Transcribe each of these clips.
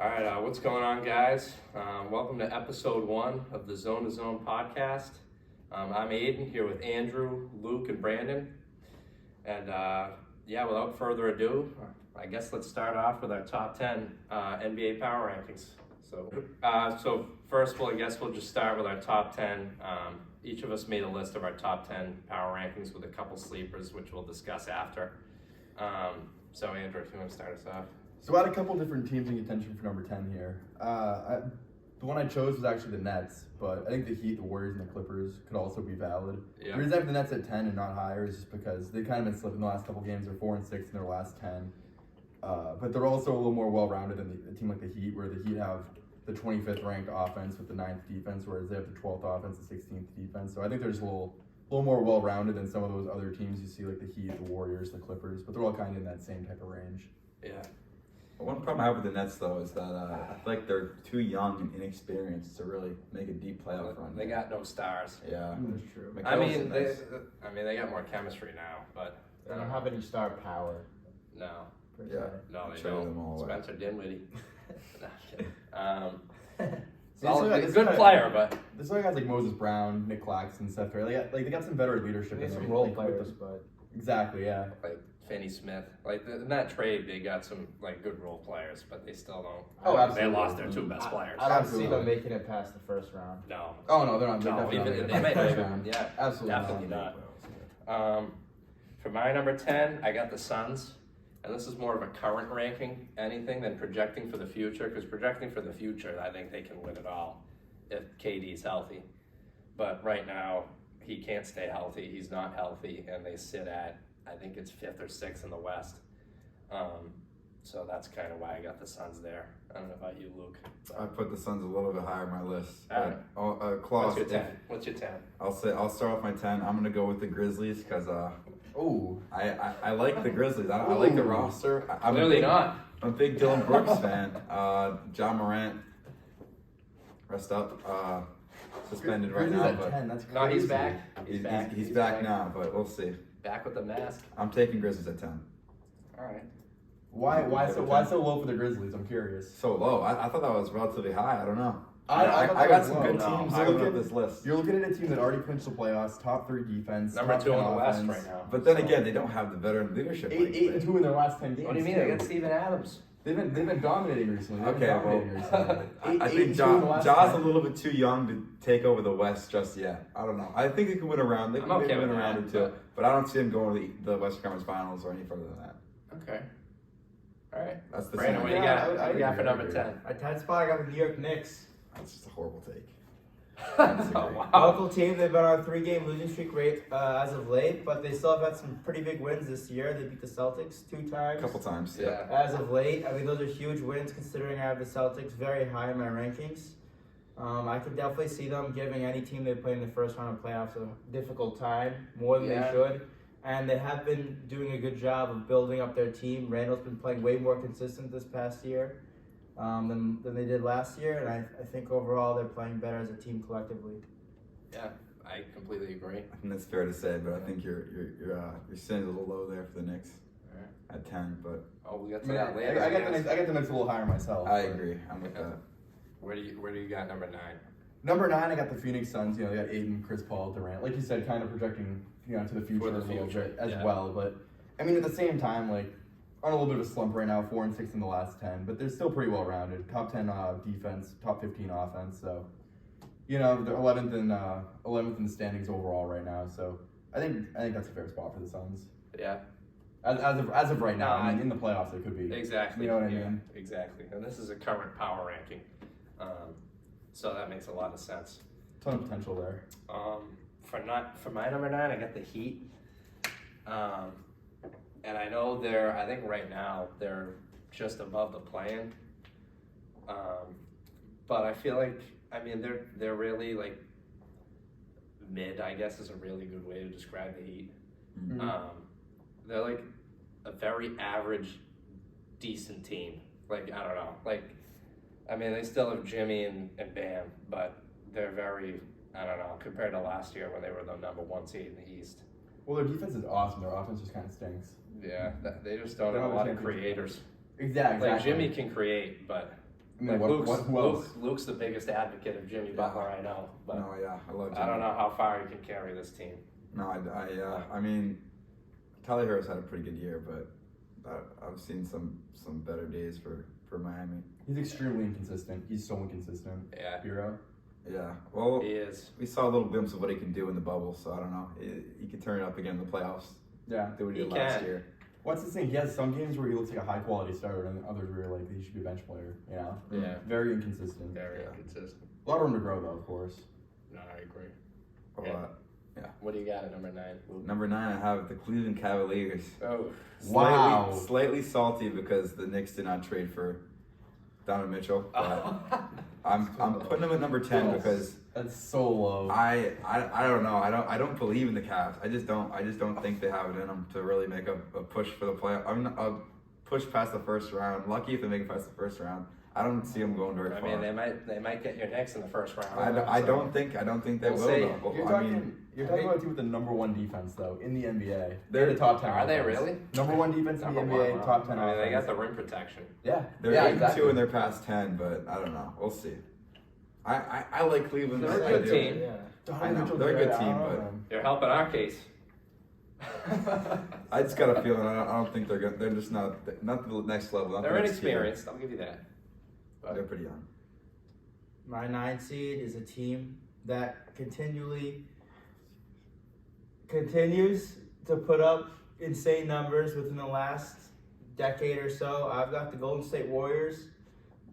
All right, what's going on, guys? Welcome to episode 1 of the Zone2Zone podcast. I'm Aiden here with Andrew, Luke, and Brandon. And without further ado, I guess let's start off with our top 10 NBA power rankings. So first, I guess we'll just start with our top 10. Each of us made a list of our top 10 power rankings with a couple sleepers, which we'll discuss after. So Andrew, if you want to start us off. So I had a couple different teams in contention for number 10 here. The one I chose was actually the Nets, but I think the Heat, the Warriors, and the Clippers could also be valid. Yeah. The reason I have the Nets at 10 and not higher is just because they've kind of been slipping the last couple games. They're 4-6 in their last 10. But they're also a little more well-rounded than a team like the Heat, where the Heat have the 25th ranked offense with the 9th defense, whereas they have the 12th offense, the 16th defense. So I think they're just a little more well-rounded than some of those other teams you see, like the Heat, the Warriors, the Clippers, but they're all kind of in that same type of range. Yeah. One problem I have with the Nets, though, is that I feel like they're too young and inexperienced to really make a deep playoff run. They got no stars. Yeah, That's true. They got more chemistry now, but They don't have any star power. no, Per Yeah. se. no, they Trade them all don't. away. Spencer Dinwiddie. No, I'm kidding. It's Good player, but This one guys like Moses Brown, Nick Claxton, Seth Curry. They got some better leadership. They need in some them, role like, with players, the- but Exactly, yeah. like Finney Smith, in that trade, they got some good role players, but they still don't. Oh, absolutely. They lost their 2 best players. I don't Absolutely. see them making it past the first round. No, Oh no, they're not. no, definitely even not they might first not. round. Yeah, Absolutely definitely not. For my number 10, I got the Suns, and this is more of a current ranking anything than projecting for the future. Because projecting for the future, I think they can win it all if KD's healthy. But right now, he can't stay healthy. He's not healthy, and they sit at, I think it's 5th or 6th in the West. So that's kind of why I got the Suns there. I don't know about you, Luke. I put the Suns a little bit higher on my list. Alright. Claus, What's your 10? I'll start off my 10. I'm gonna go with the Grizzlies because Ooh. I like the Grizzlies. I like the Ooh. roster. I'm Clearly not. I'm a big Dylan Brooks fan. John Morant, rest up. Suspended right Grizzlies now, at but 10. That's No, he's crazy. back. he's back now. But we'll see. Back with the mask. I'm taking Grizzlies at 10. All right. Why so low for the Grizzlies? I'm curious. So low. I thought that was relatively high. I don't know. I thought I that got was some low. good No, teams I looking look at at- this list. You're looking at a team that already clinched the playoffs, top 3 defense, Number top 2 in 10 the West offense. right now. But then So- again, they don't have the veteran leadership. like 8-2 in their last 10 games. What do you mean? too. They got Steven Adams. They've been dominating recently. They've been Okay, dominating recently. I 8-2 think in the last Ja's a 10. little bit too young to take over the West just yet. I don't know. I think they can win a round. They I'm can okay maybe win a with round or that, two. But I don't see them going to the Western Conference Finals or any further than that. Okay. All right. That's the Brandon, what same. you Yeah, got? I What you got for agree, number I agree. 10? My 10th spot, I got the New York Knicks. That's just a horrible take. Oh, wow. Local team, they've been on a 3-game losing streak rate as of late, but they still have had some pretty big wins this year. They beat the Celtics 2 times. A couple times. Yeah. As of late, I mean, those are huge wins considering I have the Celtics very high in my rankings. I could definitely see them giving any team they play in the first round of playoffs a difficult time, more than Yeah. they should. And they have been doing a good job of building up their team. Randall's been playing way more consistent this past year than they did last year. And I think overall they're playing better as a team collectively. Yeah, I completely agree. I think that's fair to say, but I think your sitting a little low there for the Knicks All right. at 10. But Oh, we got I to mean, that later. I got guess. the Knicks a little higher myself. I but- agree. I'm with that. Where do you got number 9? Number 9, I got the Phoenix Suns. They got Aiden, Chris Paul, Durant. Like you said, kind of projecting, to the future For the a little future, bit as yeah. well. But I mean, at the same time, on a little bit of a slump right now, 4-6 in the last 10. But they're still pretty well rounded. Top 10 defense, top 15 offense. So, they're 11th in the standings overall right now. So I think that's a fair spot for the Suns. Yeah, As of right now, No, I mean, in the playoffs it could be. exactly. You know what I Yeah, mean? Exactly. And this is a current power ranking. So that makes a lot of sense. Ton of potential there. For my number 9, I got the Heat. And I know I think right now they're just above the play-in. But I feel like, they're really mid, I guess is a really good way to describe the Heat. Mhm. They're like a very average, decent team. I don't know. They still have Jimmy and Bam, but they're very, I don't know, compared to last year when they were the number 1 seed in the East. Well, their defense is awesome. Their offense just kind of stinks. Yeah, they just don't They have a don't lot of have a championship. creators. Exactly. Jimmy can create, but I mean, who else? Luke's the biggest advocate of Jimmy Butler I know, but No, yeah, I love Jimmy. I don't know how far he can carry this team. No, I mean, Tyler Harris had a pretty good year, but I've seen some better days for Miami. He's extremely inconsistent. He's so inconsistent. Yeah. Hero. Yeah, well, He is. we saw a little glimpse of what he can do in the bubble, so I don't know. He could turn it up again in the playoffs. Yeah. Do what he He did last can. year. What's the thing? He has some games where he looks like a high quality starter, and others where you're like he should be a bench player. You know. Yeah. Very inconsistent. Very Yeah. inconsistent. A lot of room to grow, though, of course. No, I agree. A Yeah. lot. What do you got at number 9? Luke? Number 9, I have the Cleveland Cavaliers. Oh, Wow. Slightly salty because the Knicks did not trade for Donovan Mitchell. But I'm putting them at number 10 because That's so low. I don't know. I don't believe in the Cavs. I just don't think they have it in them to really make a push for the playoff. I'm a push past the first round. Lucky if they make it past the first round. I don't see them going very I far. mean, they might get your Knicks in the first round. I don't think they We'll will. see. Though. You're I talking, mean, about a team with the number 1 defense, though, in the NBA. They're the top 10. Are they offense. really? Number 1 defense in the Number NBA, one, wow. top 10 I mean, they got offense. the rim protection. Yeah. they're yeah, 8-2 exactly. and they're past 10, but I don't know. We'll see. I like Cleveland. They're a I good do. team. Yeah. Donovan I know, Mitchell's they're a great. good I team, don't know, but- man. They're helping our case. I just got a feeling. I don't think they're good. They're just not the next level. Not the They're next tier. inexperienced. I'll give you that. They're pretty young. My 9 seed is a team that continues to put up insane numbers within the last decade or so. I've got the Golden State Warriors.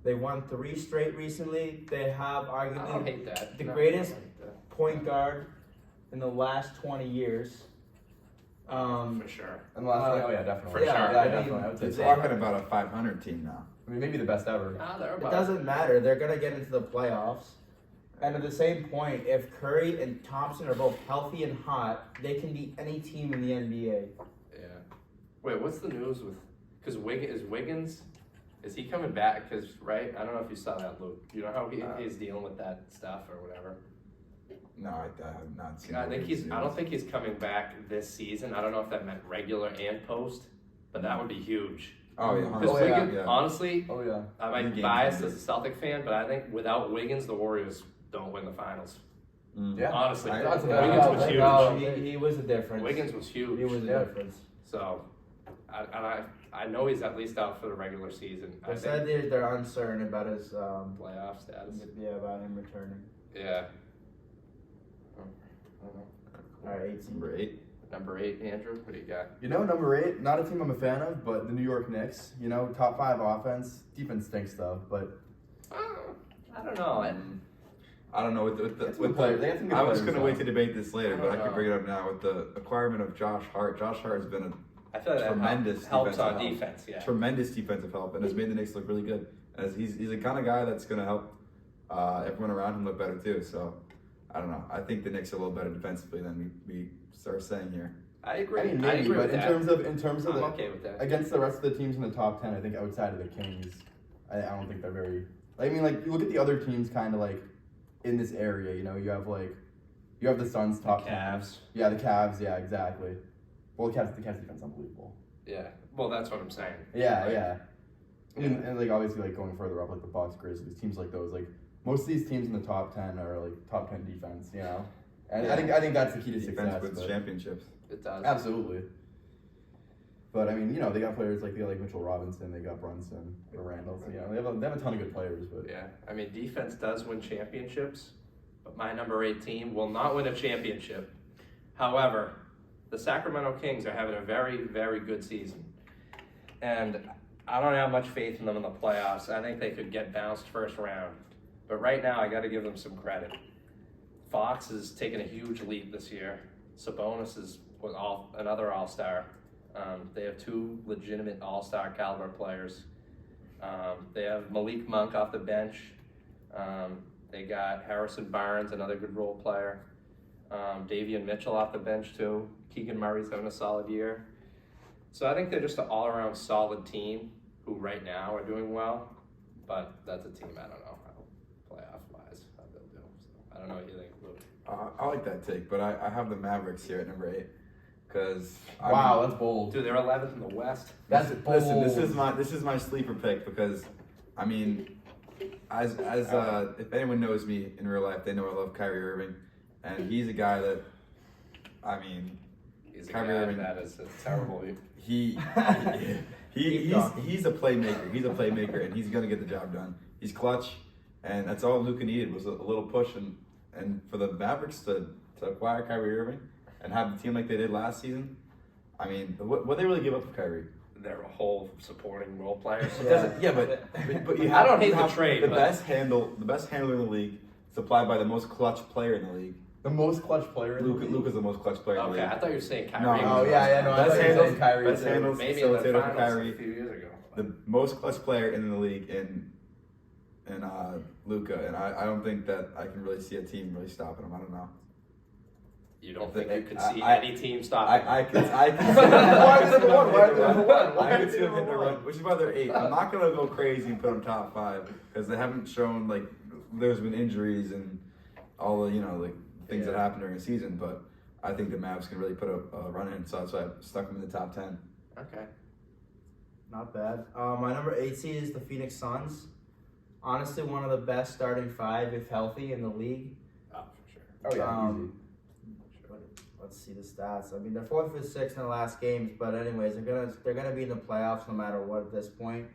They won 3 straight recently. They have I don't arguably hate that. the No, greatest I don't hate that. point guard in the last 20 years. For sure. And the last one, oh yeah, definitely. For yeah, sure. Yeah, I mean, definitely. I would say They're so. talking about a 500 team now. I mean, maybe the best ever. Ah, they're It about. doesn't matter. They're going to get into the playoffs. And at the same point, if Curry and Thompson are both healthy and hot, they can beat any team in the NBA. Yeah. Wait, what's the news with? Because Wiggins, is he coming back? Because right, I don't know if you saw that, Luke. You know how he's dealing with that stuff or whatever. No, I have not seen. I think I don't think he's coming back this season. I don't know if that meant regular and post, but that would be huge. Oh yeah. Because Oh, yeah, Wiggins, yeah. honestly, Oh yeah. I might be Game biased changer. as a Celtic fan, but I think without Wiggins, the Warriors don't win the finals. Mm. Yeah. Honestly, That's a Wiggins bad was huge. call. He was a difference. Wiggins was huge. He was a Yeah. difference. So, I know he's at least out for the regular season. I They think said they're uncertain about his playoff status. about him returning. Yeah. I don't know. All right, 8 seed. Number 8. Number 8, Andrew. What do you got? You know, number 8, not a team I'm a fan of, but the New York Knicks. You know, top 5 offense. Defense stinks though, but I don't know. I don't know with They got the some good players. They got some good I was players, gonna wait though. to debate this later, I but I don't can know. bring it up now with the acquirement of Josh Hart. Josh Hart has been I feel like Tremendous that helps on defensive help. defense. Yeah. a tremendous defensive help and has made the Knicks look really good. As he's the kind of guy that's gonna help everyone around him look better too. So I don't know. I think the Knicks are a little better defensively than we start saying here. I agree. I mean, I maybe, agree but with in that. terms of I'm the, okay with that. against the rest of the teams in the top 10, I think outside of the Kings, I don't think they're very. I mean, like you look at the other teams, kind of like in this area. You know, you have the Suns top 10. Cavs. Yeah, the Cavs. Yeah, exactly. Well, the Cavs defense is unbelievable. Yeah. Well, that's what I'm saying. Yeah, Like, yeah. I mean, and like obviously, like going further up, like the Bucks, Grizzlies, teams like those, like most of these teams in the top 10 are like top 10 defense. You know, and Yeah. I think that's the key to Defense success. wins but- championships. It does. Absolutely. But I mean, you know, they got players like Mitchell Robinson, they got Brunson, or Randall. So, you know, they have a ton of good players. But Yeah. I mean, defense does win championships, but my number 8 team will not win a championship. However, the Sacramento Kings are having a very, very good season. And I don't have much faith in them in the playoffs. I think they could get bounced first round. But right now, I got to give them some credit. Fox has taken a huge leap this year. Sabonis is another all-star. They have 2 legitimate all-star caliber players. They have Malik Monk off the bench. They got Harrison Barnes, another good role player. Davion Mitchell off the bench too. Keegan Murray's having a solid year. So I think they're just an all-around solid team who right now are doing well. But that's a team I don't know how playoff-wise how they'll do. So I don't know what you think, Luke. I like that take, but I have the Mavericks here at number 8 because wow, that's bold. Dude, they're 11th in the West. That's bold. Listen, this is my sleeper pick because, I mean, if anyone knows me in real life, they know I love Kyrie Irving, and he's a guy that, I mean, He's a Kyrie guy Irving. that is a terrible. He's a playmaker. He's a playmaker, and he's gonna get the job done. He's clutch, and that's all Luka needed was a little push, and for the Mavericks to acquire Kyrie Irving and have the team like they did last season. I mean, what they really give up for Kyrie? Their whole supporting role players. But you I have, don't hate you the have trade, the but- best handler in the league, supplied by the most clutch player in the league. The most clutch player in the league. Luka's the most clutch player in the Okay, league. I thought you were saying Kyrie. No, was Oh, yeah, no, I Best thought you were handles, saying Kyrie best too. handles, maybe in the facilitator for finals Kyrie. a few years ago. The most clutch player in the league in Luka, and I don't think that I can really see a team really stopping him. I don't know. You don't think you could see I- any team stopping? I can Why are they number one? Why are they number one? Why I are can they see them number hitting a one? run, which is why they're 8. I'm not gonna go crazy and put them top 5 because they haven't shown like there's been injuries and all the things that happen during the season. But I think the Mavs can really put a run in, so that's why I stuck them in the top 10. Okay. Not bad. My number 8 seed is the Phoenix Suns. Honestly, one of the best starting 5 if healthy in the league. Oh, for sure. Oh yeah, Um, Let's see the stats. I mean, they're 4th and 6th in the last games, but anyways, they're gonna be in the playoffs no matter what at this point.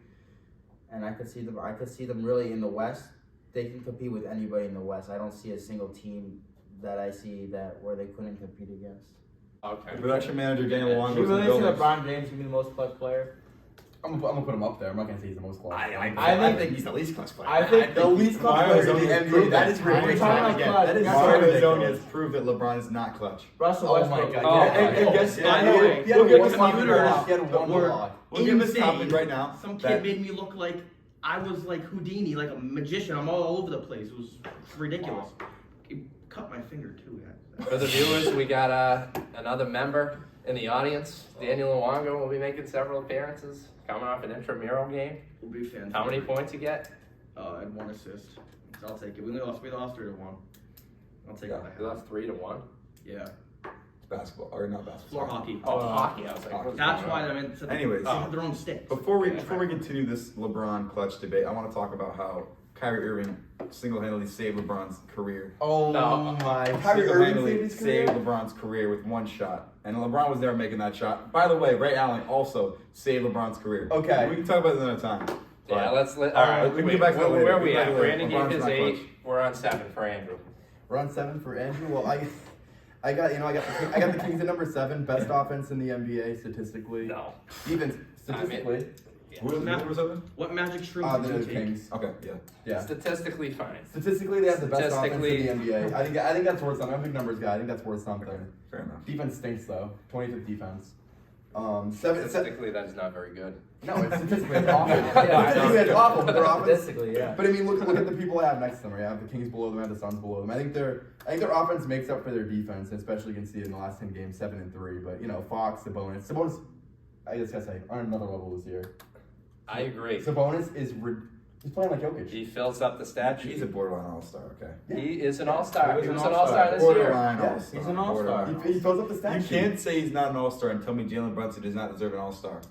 And I could see them really in the West. They can compete with anybody in the West. I don't see a single team that I see where they couldn't compete against. Okay. The production manager Daniel Wong Do you was in really the think building. LeBron James can be the most clutch player? I'm gonna put him up there. I'm not gonna say he's the most clutch. I think he's the least clutch player. I think the least clutch Mario player in the Zone NBA. proved That is time and ridiculous. time again. Clutch. That is That's Mario ridiculous. Zone has proved that LeBron is not clutch. Russell Oh my Westbrook. God. Oh, And guess yeah, what? yeah, He had we'll get one to block. computers. He had one We're- block. We'll give this Insane. topic right now. Some that- kid made me look like I was like Houdini, like a magician. I'm all over the place. It was ridiculous. He cut my finger too. For the viewers, we got another member in the audience. Daniel Nwanga will be making several appearances, coming off an intramural game. We'll be fans. How many points you get? I had 1 assist. So I'll take it. We lost 3-1. I'll take Yeah. it. You lost 3-1. Yeah. Basketball or not basketball. Floor hockey. Oh, hockey. I was like, hockey. what's That's going why on? I meant. Anyways. they have their own sticks. Before we continue this LeBron clutch debate, I want to talk about how Kyrie Irving single-handedly saved LeBron's career. Oh No. my! Kyrie Irving saved his saved career. LeBron's career with 1 shot, and LeBron was there making that shot. By the way, Ray Allen also saved LeBron's career. Okay. we can talk about it another time. Yeah, But all right, right, we can wait, get back to that later. where are we Get back at? to that later. Brandon gave LeBron's his not 8. clutch. We're on 7 for Andrew. We're on 7 for Andrew. Well, I got the Kings at number 7, best offense in the NBA statistically. No. Even statistically. Who was number 7? What magic shrooms The did you take? Kings. Okay, yeah. Yeah. Statistically fine. Statistically, they have the best offense in Statistically- the NBA. I think that's worth something. I'm a big numbers guy. I think that's worth something. Fair enough. Defense stinks though. 25th defense. 7. Statistically, that is not very good. No, it's statistically it's awful. Yeah, I know. Statistically, it's awful. But their offense. Statistically, yeah. But I mean, look at the people I have next to them. Right? I have the Kings below them. I have the Suns below them. I think their offense makes up for their defense, and especially you can see it in the last 10 games, 7-3. But Fox, Sabonis, I just gotta say, on another level this year. I agree. Sabonis he's playing like Jokic. He fills up the stat sheet. He's a borderline all-star, okay. He is an all-star. He He was was an an all-star this year. Borderline Yeah, all-star. he's an all-star. Borderline. He fills up the stat You sheet. can't say he's not an all-star and tell me Jalen Brunson does not deserve an all-star.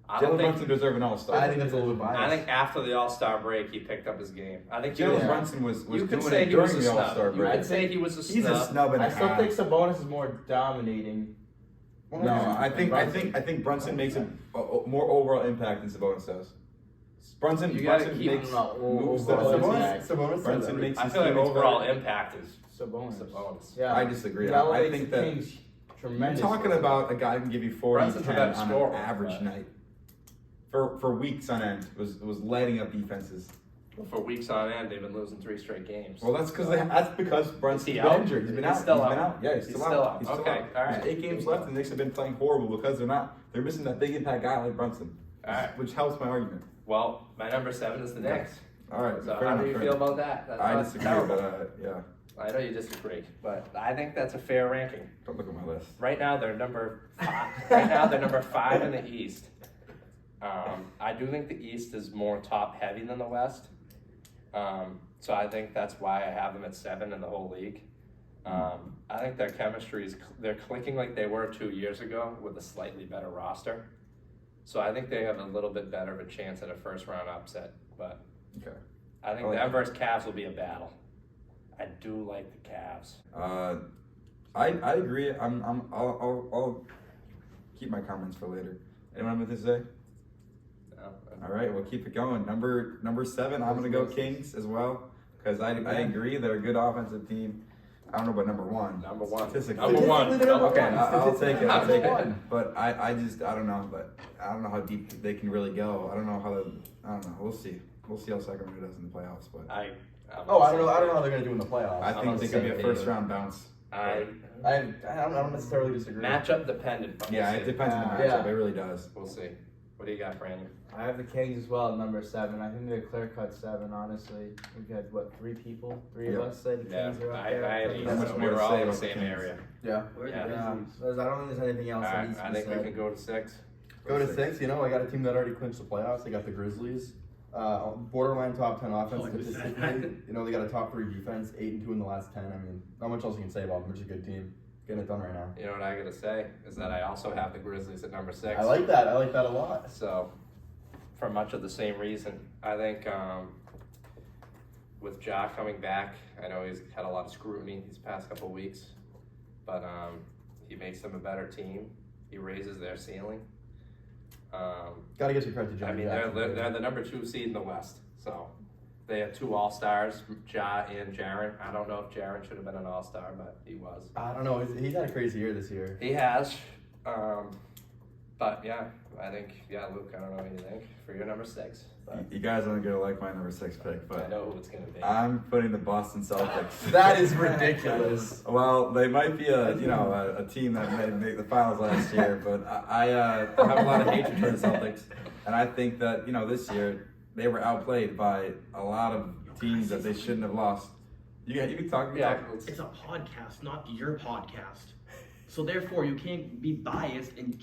I don't Jalen think. Brunson deserves an all-star. I think that's a little bit biased. I think after the All-Star break, he picked up his game. I think he Jalen was. Brunson was You could doing say it he was during a the All-Star snub. You break. could say he was a He's a snub. snub and a I still half. think Sabonis is more dominating. No, I think Brunson makes a more overall impact than Sabonis does. Brunson You gotta Brunson keep makes him up. moves Overall that impact. Sabonis Brunson makes I his feel like teammates overall better. impact is Sabonis. Sabonis. Yeah. I disagree. He I elevates think the that Kings you're tremendously. talking about a guy who can give you 40, Brunson's a 10 better on scorer, an average but- night. For weeks on end, was lighting up defenses. For weeks on end, they've been losing 3 straight games. Well, that's because Brunson's he been out? injured. He's been He's out. still He's been out. out. Yeah, he's He's still still out. out. He's still Okay, out. all right. There's 8 games left, and the Knicks have been playing horrible because they're missing that big impact guy like Brunson, All right. which helps my argument. Well, my number 7 is the Knicks. All right, So fair how enough, do you fair feel enough. about that? That's I not disagree, terrible. but yeah, I know you disagree, but I think that's a fair ranking. don't look at my list. Right now, they're number 5. Right now, they're number 5 in the East. I do think the East is more top-heavy than the West. So I think that's why I have them at 7 in the whole league. I think their chemistry they're clicking like they were 2 years ago with a slightly better roster. So I think they have a little bit better of a chance at a first-round upset. But Okay. I think like them versus Cavs will be a battle. I do like the Cavs. I agree. I'll keep my comments for later. Anyone have anything to say? No, All right, we'll keep it going. Number 7, I'm gonna go Kings as well because I agree they're a good offensive team. I don't know about number 1. Number 1. Statistically. Number 1. Okay, I'll take it. I'll take Number it. one. But I don't know. But I don't know how deep they can really go. I don't know. We'll see. We'll see how Sacramento does in the playoffs. But I don't know how they're gonna do in the playoffs. I I'm think on they the could be same a first page. round bounce. I don't necessarily disagree. Matchup dependent. But Yeah, we'll it see. depends on the Yeah. matchup. It really does. We'll see. What do you got, Brandon? I have the Kings as well at number 7. I think they're clear cut 7. Honestly, we've had three Yeah. of us say the Yeah, Kings are up I there. had for eight, me. much so more we to were all say in the about the same Kings. area. Yeah. Where's Yeah. the Yeah, Grizzlies? I don't think there's anything else that Alright, needs to I be think we said. can go to 6. Go to 6. You know, I got a team that already clinched the playoffs. They got the Grizzlies. Borderline top 10 offense Oh, you said statistically. that. You know, they got a top 3 defense, 8-2 in the last 10. I mean, not much else you can say about them. They're just a good team. Getting it done right now. You know what I gotta say is that I also have the Grizzlies at number 6. I like that. I like that a lot. So, for much of the same reason, I think with Ja coming back, I know he's had a lot of scrutiny these past couple weeks, but he makes them a better team. He raises their ceiling. Got to get your credit to Johnny I mean, Jackson. they're the number 2 seed in the West, so they have 2 All-Stars, Ja and Jaren. I don't know if Jaren should have been an All-Star, but he was. I don't know. He's had a crazy year this year. He has, but yeah, I think, Luke, I don't know what you think for your number 6. But You guys aren't gonna like my number 6 pick, I but know who it's gonna be. I'm putting the Boston Celtics. That is ridiculous. Well, they might be a team that made make the finals last year, but I have a lot of hatred for the Celtics, and I think that this year they were outplayed by a lot of teams that they shouldn't have lost. You can talk. Yeah, It's a podcast, not your podcast. So therefore, you can't be biased and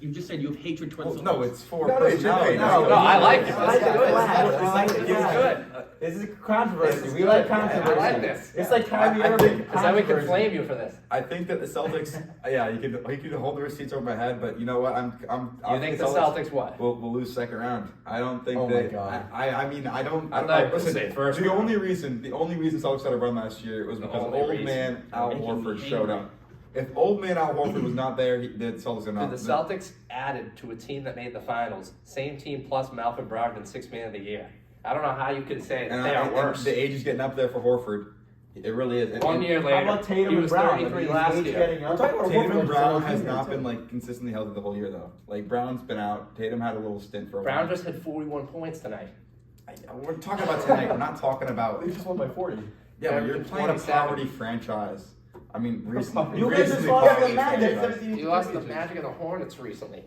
you just said you have hatred towards No, it's for No, it's personality. okay. No, I like it. I like That's the good. flag. I like the It's flag. good. This is controversy. We like controversy. I like this. It's like Kyrie I Irving. think- Because then we can controversy. flame you for this. I think that the Celtics. Yeah, you could hold the receipts over my head, but you know what? You think the Celtics what? will lose second round. I don't think Oh my they. God. I mean, I don't. I thought you were gonna Listen, say first the round. only reason Celtics had a run last year was The because only old reason. man Al Making me Horford angry. showed up. If old man Al Horford was not there, the Celtics are not. Dude, the Celtics added to a team that made the finals. Same team plus Malcolm Brogdon, 6th man of the year. I don't know how you could say that they are worse. The age is getting up there for Horford. It really is. 1 year How later, about Tatum he and was Brown? 33 Is last age year. getting up? We're talking about Tatum Horford and Brown as a has team, not too. been consistently healthy the whole year though. Like Brown's been out. Tatum had a little stint for a Brown while. just had 41 points tonight. We're talking about tonight. We're not talking about. They just won by 40. Yeah, but you're playing a 27. poverty franchise. I mean, recently. You guys just recently lost to poverty the Magic. franchise. You lost the Magic and the Hornets recently.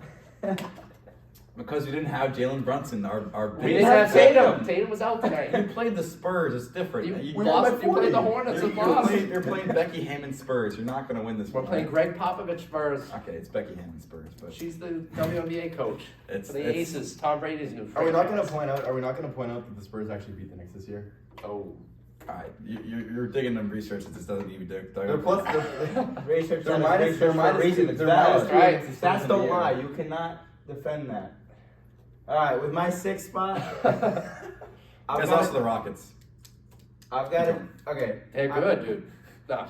Because we didn't have Jalen Brunson, our We big. didn't have Tatum. Tatum. Tatum was out You tonight. played the Spurs. It's different. You You- We won by lost. You played the 40. Hornets You're, and lost. you're playing Becky Hammond Spurs. You're not going to win this We're one. playing Greg Popovich Spurs. Okay, it's Becky Hammond Spurs, but She's the WNBA coach It's- for the it's- Aces. Tom Brady's new. Are we not going to franchise. point out? Are we not going to point out that the Spurs actually beat the Knicks this year? Oh, alright, you're digging in research that this doesn't even dig. They're plus. Research They're is minus- research they're for a minus reason. two- It's they're valid. minus three right? against the Spurs Stats in the don't year. lie. You cannot defend that. All right, with my 6th spot, I've There's got also the Rockets. I've got it. Okay. they're I'm- good, dude. No. All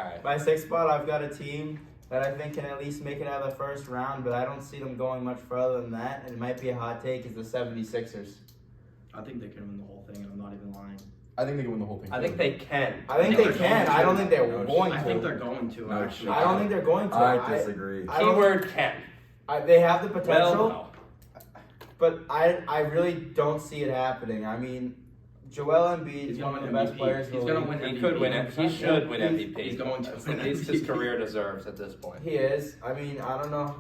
right. My 6th spot, I've got a team that I think can at least make it out of the first round, but I don't see them going much further than that. And it might be a hot take, is the 76ers. I think they can win the whole thing, and I'm not even lying. I think they can win the whole thing. I think they can. I think they can. I don't think they're No going I to. think they're going to, No actually. shit. I don't think they're going to. I disagree. I don't- Keyword can. They have the potential, Well, but I really don't see it happening. I mean, Joel Embiid He's is one gonna of win the best MVP. players in He's the gonna league. win He MVP. could win it. He should win MVP. He's going to That's win at least his MVP. career deserves at this point. He is. I mean, I don't know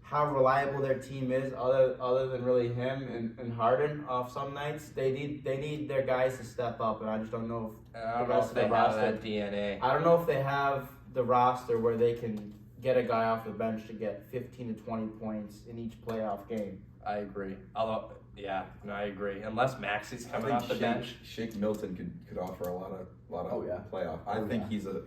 how reliable their team is, other than really him and Harden. Off some nights, they need their guys to step up, and I just don't know. And I don't The know rest if of they the have roster. that DNA. I don't know if they have the roster where they can get a guy off the bench to get 15 to 20 points in each playoff game. I agree. Although, yeah, no, I agree. Unless Maxi's I coming think off the bench. Shake Milton could offer a lot of Oh, yeah. playoff. I Oh, think yeah. he's a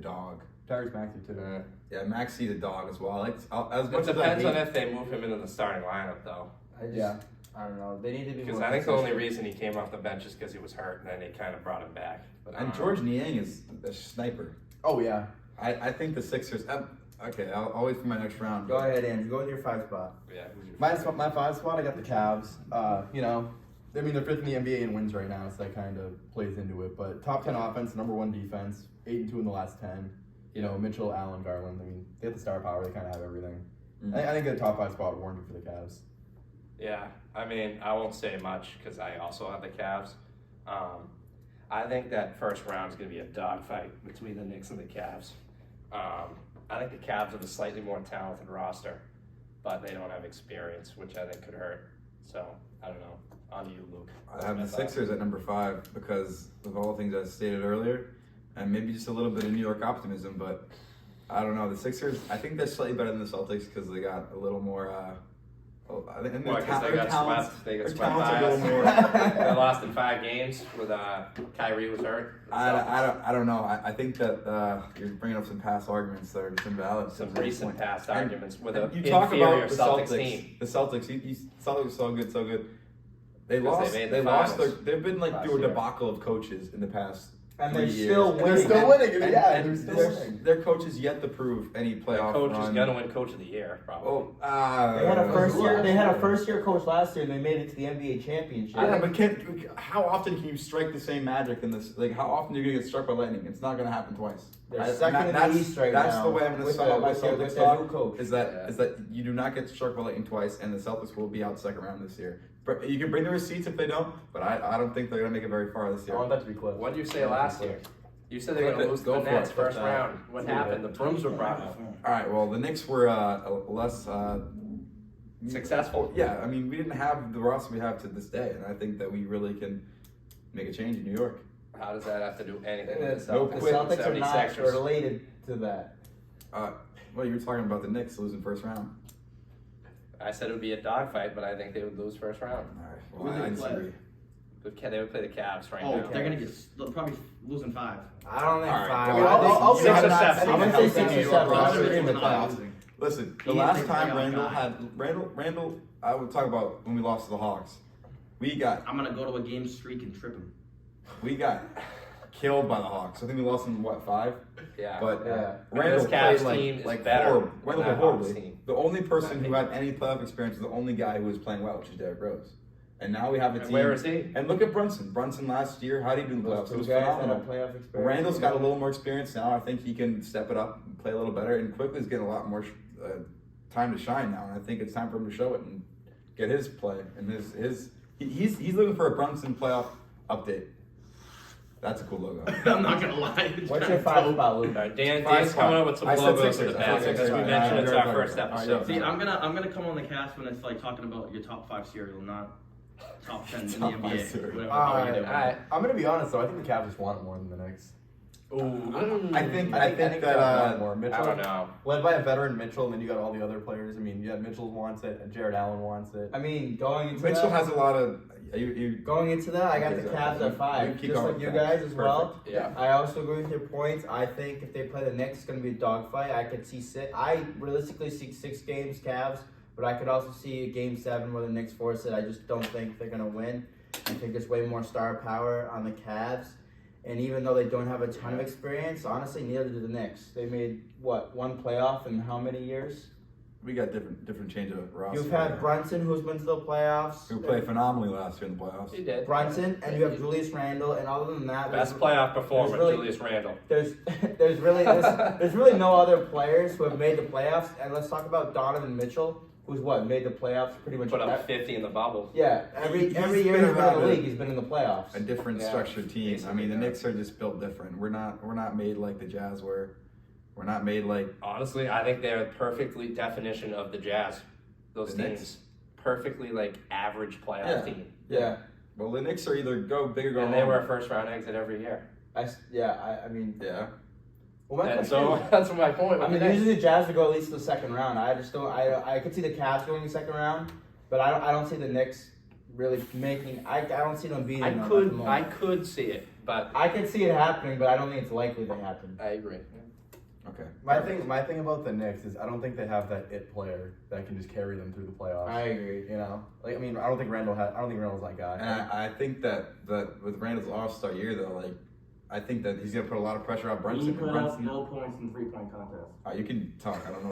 dog. Tyrese Maxey too. Yeah, Maxi's a dog as well. As It much as I depends on hate, if they move him into the starting lineup, though. I don't know. They need to be Because more I think the only consistent. reason he came off the bench is because he was hurt, and then they kind of brought him back. But, And George Niang is a sniper. Oh yeah. I think the Sixers. Okay, I'll wait for my next round. Go ahead, Andrew. Go with your 5 spot. Yeah, who's your My favorite? my 5 spot, I got the Cavs. You know, I mean they're 5th in the NBA in wins right now, so that kind of plays into it. But top 10 offense, number 1 defense, 8-2 in the last 10. You know, Mitchell, Allen, Garland. I mean, they have the star power. They kind of have everything. I think the top 5 spot warranted for the Cavs. Yeah, I mean, I won't say much because I also have the Cavs. I think that first round is going to be a dogfight between the Knicks and the Cavs. I think the Cavs have a slightly more talented roster, but they don't have experience, which I think could hurt. So, I don't know. On to you, Luke. I have the Sixers at number 5 because of all the things I stated earlier, and maybe just a little bit of New York optimism. But I don't know. The Sixers, I think they're slightly better than the Celtics because they got a little more. I think Well, because they got swept. They got their swept talents by are a us. little more. They lost in 5 games with Kyrie was hurt. I don't know. I think that you're bringing up some past arguments that are just invalid. Some at this recent point. past And arguments with an you talk inferior about the Celtics Celtics. team. The Celtics. Celtics are so good. They Because lost. they made the They lost. finals They've been like last through a year. debacle of coaches in the past. And 3 they're years. still And winning. They're still winning. And, Yeah, and they're still winning. their coach is yet to prove any playoff Coach run. is gonna win Coach of the Year, probably. They had a first year- They had a first-year coach last year, and they made it to the NBA championship. Yeah, but how often can you strike the same magic in this? Like, how often are you gonna get struck by lightning? It's not gonna happen twice. They're I- second in that's- the East right That's now. the way I'm gonna with sum their- up the with their- Celtics with their new talk. coach. Is that you do not get struck by lightning twice, and the Celtics will be out second round this year. But you can bring the receipts if they don't, but I don't think they're gonna make it very far this I year. want that to be close. What did you say last year? You said they were going to lose to Go the for Nets it. first Put that- round. What leave happened? it. The brooms were brought up. All right. Well, the Knicks were less Successful. Yeah, I mean, we didn't have the roster we have to this day, and I think that we really can make a change in New York. How does that have to do anything The with the no Celtics? the quit. Celtics are not 76ers. related to that. Well, you were talking about the Knicks losing first round. I said it would be a dogfight, but I think they would lose first round. All right. Who Well, did I they play? disagree. They would play the Cavs right Oh, now. they're they're probably losing 5. I don't think All right, 5. well, I'll Six say or not- seven. I'm gonna say 6 or New York 7. I'm roster. agreeing with that. Losing. Listen, the He last is a time playoff Randall, I would talk about when we lost to the Hawks. We got I'm gonna go to a game streak and trip him. killed by the Hawks. I think we lost in what 5? Yeah. But Yeah. Randall This Cavs played team is like better horrible. than Randall that played Hawks horribly. team. The only person who had any playoff experience is the only guy who was playing well, which is Derrick Rose. And now we have a And team. where is he? And look at Brunson. Brunson last year, how did he do in the playoffs? Those It two was guys that phenomenal. have playoff experience. Randall's got a little more experience now. I think he can step it up and play a little better. And Quickly's getting a lot more time to shine now. And I think it's time for him to show it and get his play. And he's looking for a Brunson playoff update. That's a cool logo. I'm not gonna lie. It's What's kinda your 5 dope. spot, All Luke? right, Dan's Five coming spot. up with some I said logos for Sixers. the I said back. As Sixers. we All mentioned, right, it's all our right, first all right. episode. See, I'm gonna come on the cast when it's like talking about your top 5 cereal, not top 10 in the Top five NBA. cereal. Whatever All you right, do. all right. I'm gonna be honest though. I think the Cavs just want it more than the Knicks. Ooh. I think I that think Cavs want it more. Mitchell, I don't know. led by a veteran Mitchell, and then you got all the other players. I mean, yeah, Mitchell wants it, and Jared Allen wants it. I mean, going into Mitchell that, has a lot of. You going into that, I got the Okay, Cavs so at 5, keep just going like with you Cavs. guys as well. Yeah. I also agree with your points. I think if they play the Knicks, it's going to be a dogfight. I could see I realistically see 6 games Cavs, but I could also see a game 7 where the Knicks force it. I just don't think they're going to win. I think there's way more star power on the Cavs. And even though they don't have a ton of experience, honestly, neither do the Knicks. They made, one playoff in how many years? We got different change of roster. You've had Brunson, who's been to the playoffs. who played phenomenally last year in the playoffs. He did. Brunson, and you have Julius Randle, and other than that, Best playoff performer, there's really- Julius Randle. there's really no other players who have made the playoffs. And let's talk about Donovan Mitchell, who's made the playoffs pretty much. Put up 50 in the bubble. Yeah, every He's year been he's been in around the a- league, he's been in the playoffs. A different Yeah, structured team. I mean, the basically, yeah. Knicks are just built different. We're not made like the Jazz were. We're not made like Honestly, I think they're perfectly definition of the Jazz. Those The teams. Knicks? Perfectly average playoff Yeah. team. Yeah, well, the Knicks are either go big or go And home. they were a first round exit every year. I mean, Yeah. well, my And question so is- that's my point. I with mean, the Knicks. usually the Jazz would go at least to the second round. I just don't. I could see the Cavs going in the second round, but I don't see the Knicks really making. I don't see them beating them at the moment. I could see it, but I can see it happening, but I don't think it's likely to happen. I agree. Okay. My thing about the Knicks is I don't think they have that it player that can just carry them through the playoffs. I agree. You know, like I mean, I don't think Randall's that guy. And I think that with Randall's All-Star year though, like I think that he's gonna put a lot of pressure on Brunson. He put up Brunson, no points in 3-point contest. you can talk. I don't know.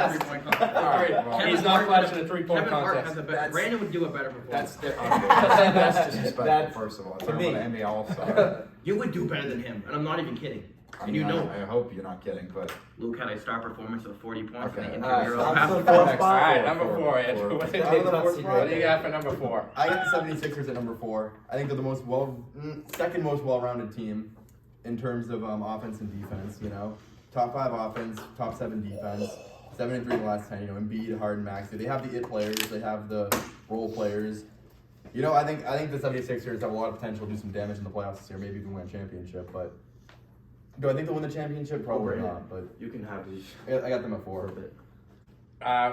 Three-point contest. All right, well, He's not flashing a 3-point Kevin Hart contest. has a better. Brandon would do a better performance. That's disrespectful. That's- First of all, to talking me. about an NBA All-Star. You would do better than him, and I'm not even kidding. And you know, I hope you're not kidding, but Luke had a star performance of 40 points Okay. in the Alright, intramural so I'm basketball. still fourth Next. All spot. right, number 4, Andrew. Four. What do you I'm the think? fourth What spot. do you got for number 4? I got the 76ers at number 4. I think they're the second most well-rounded team in terms of offense and defense. You know, top 5 offense, top 7 defense, 7-3 in the last 10. You know, Embiid, Harden, Maxey. They have the it players. They have the role players. You know, I think the 76ers have a lot of potential to do some damage in the playoffs this year. Maybe even win a championship. But do I think they'll win the championship? Probably not. But You can have these. I got them at 4.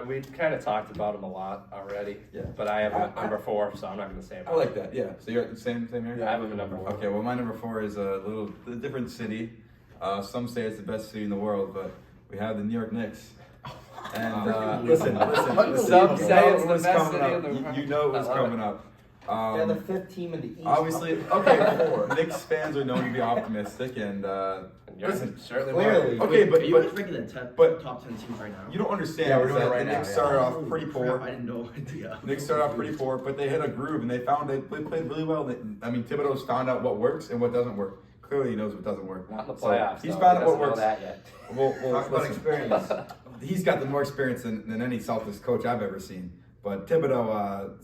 We kind of talked about him a lot already. Yeah. But I have him at number 4, so I'm not going to say I about like that. Yeah. So you're at the same here. I have him at number 4. Okay. Well, my number 4 is a different city. Some say it's the best city in the world, but we have the New York Knicks. And listen. Some say it's the what's best coming city up. in the world. You know what's I love coming up. They're the 5th team in the East. Obviously, okay. Knicks fans are known to be optimistic, and listen. Certainly Clearly. were. Okay, Are you guys but ranking the but- top 10 teams right now? you don't understand. Yeah, we're is doing it that right the now, Knicks yeah. started off Holy pretty crap, poor. I didn't know idea. Knicks started off pretty poor, but they hit a groove and they played really well. I mean, Thibodeau's found out what works and what doesn't work. Clearly, he knows what doesn't work. Not in the So, playoffs. he's though. found He out what doesn't know works. that yet. Well, Talk about listen, experience. he's got the more experience than any Celtics coach I've ever seen. But Thibodeau,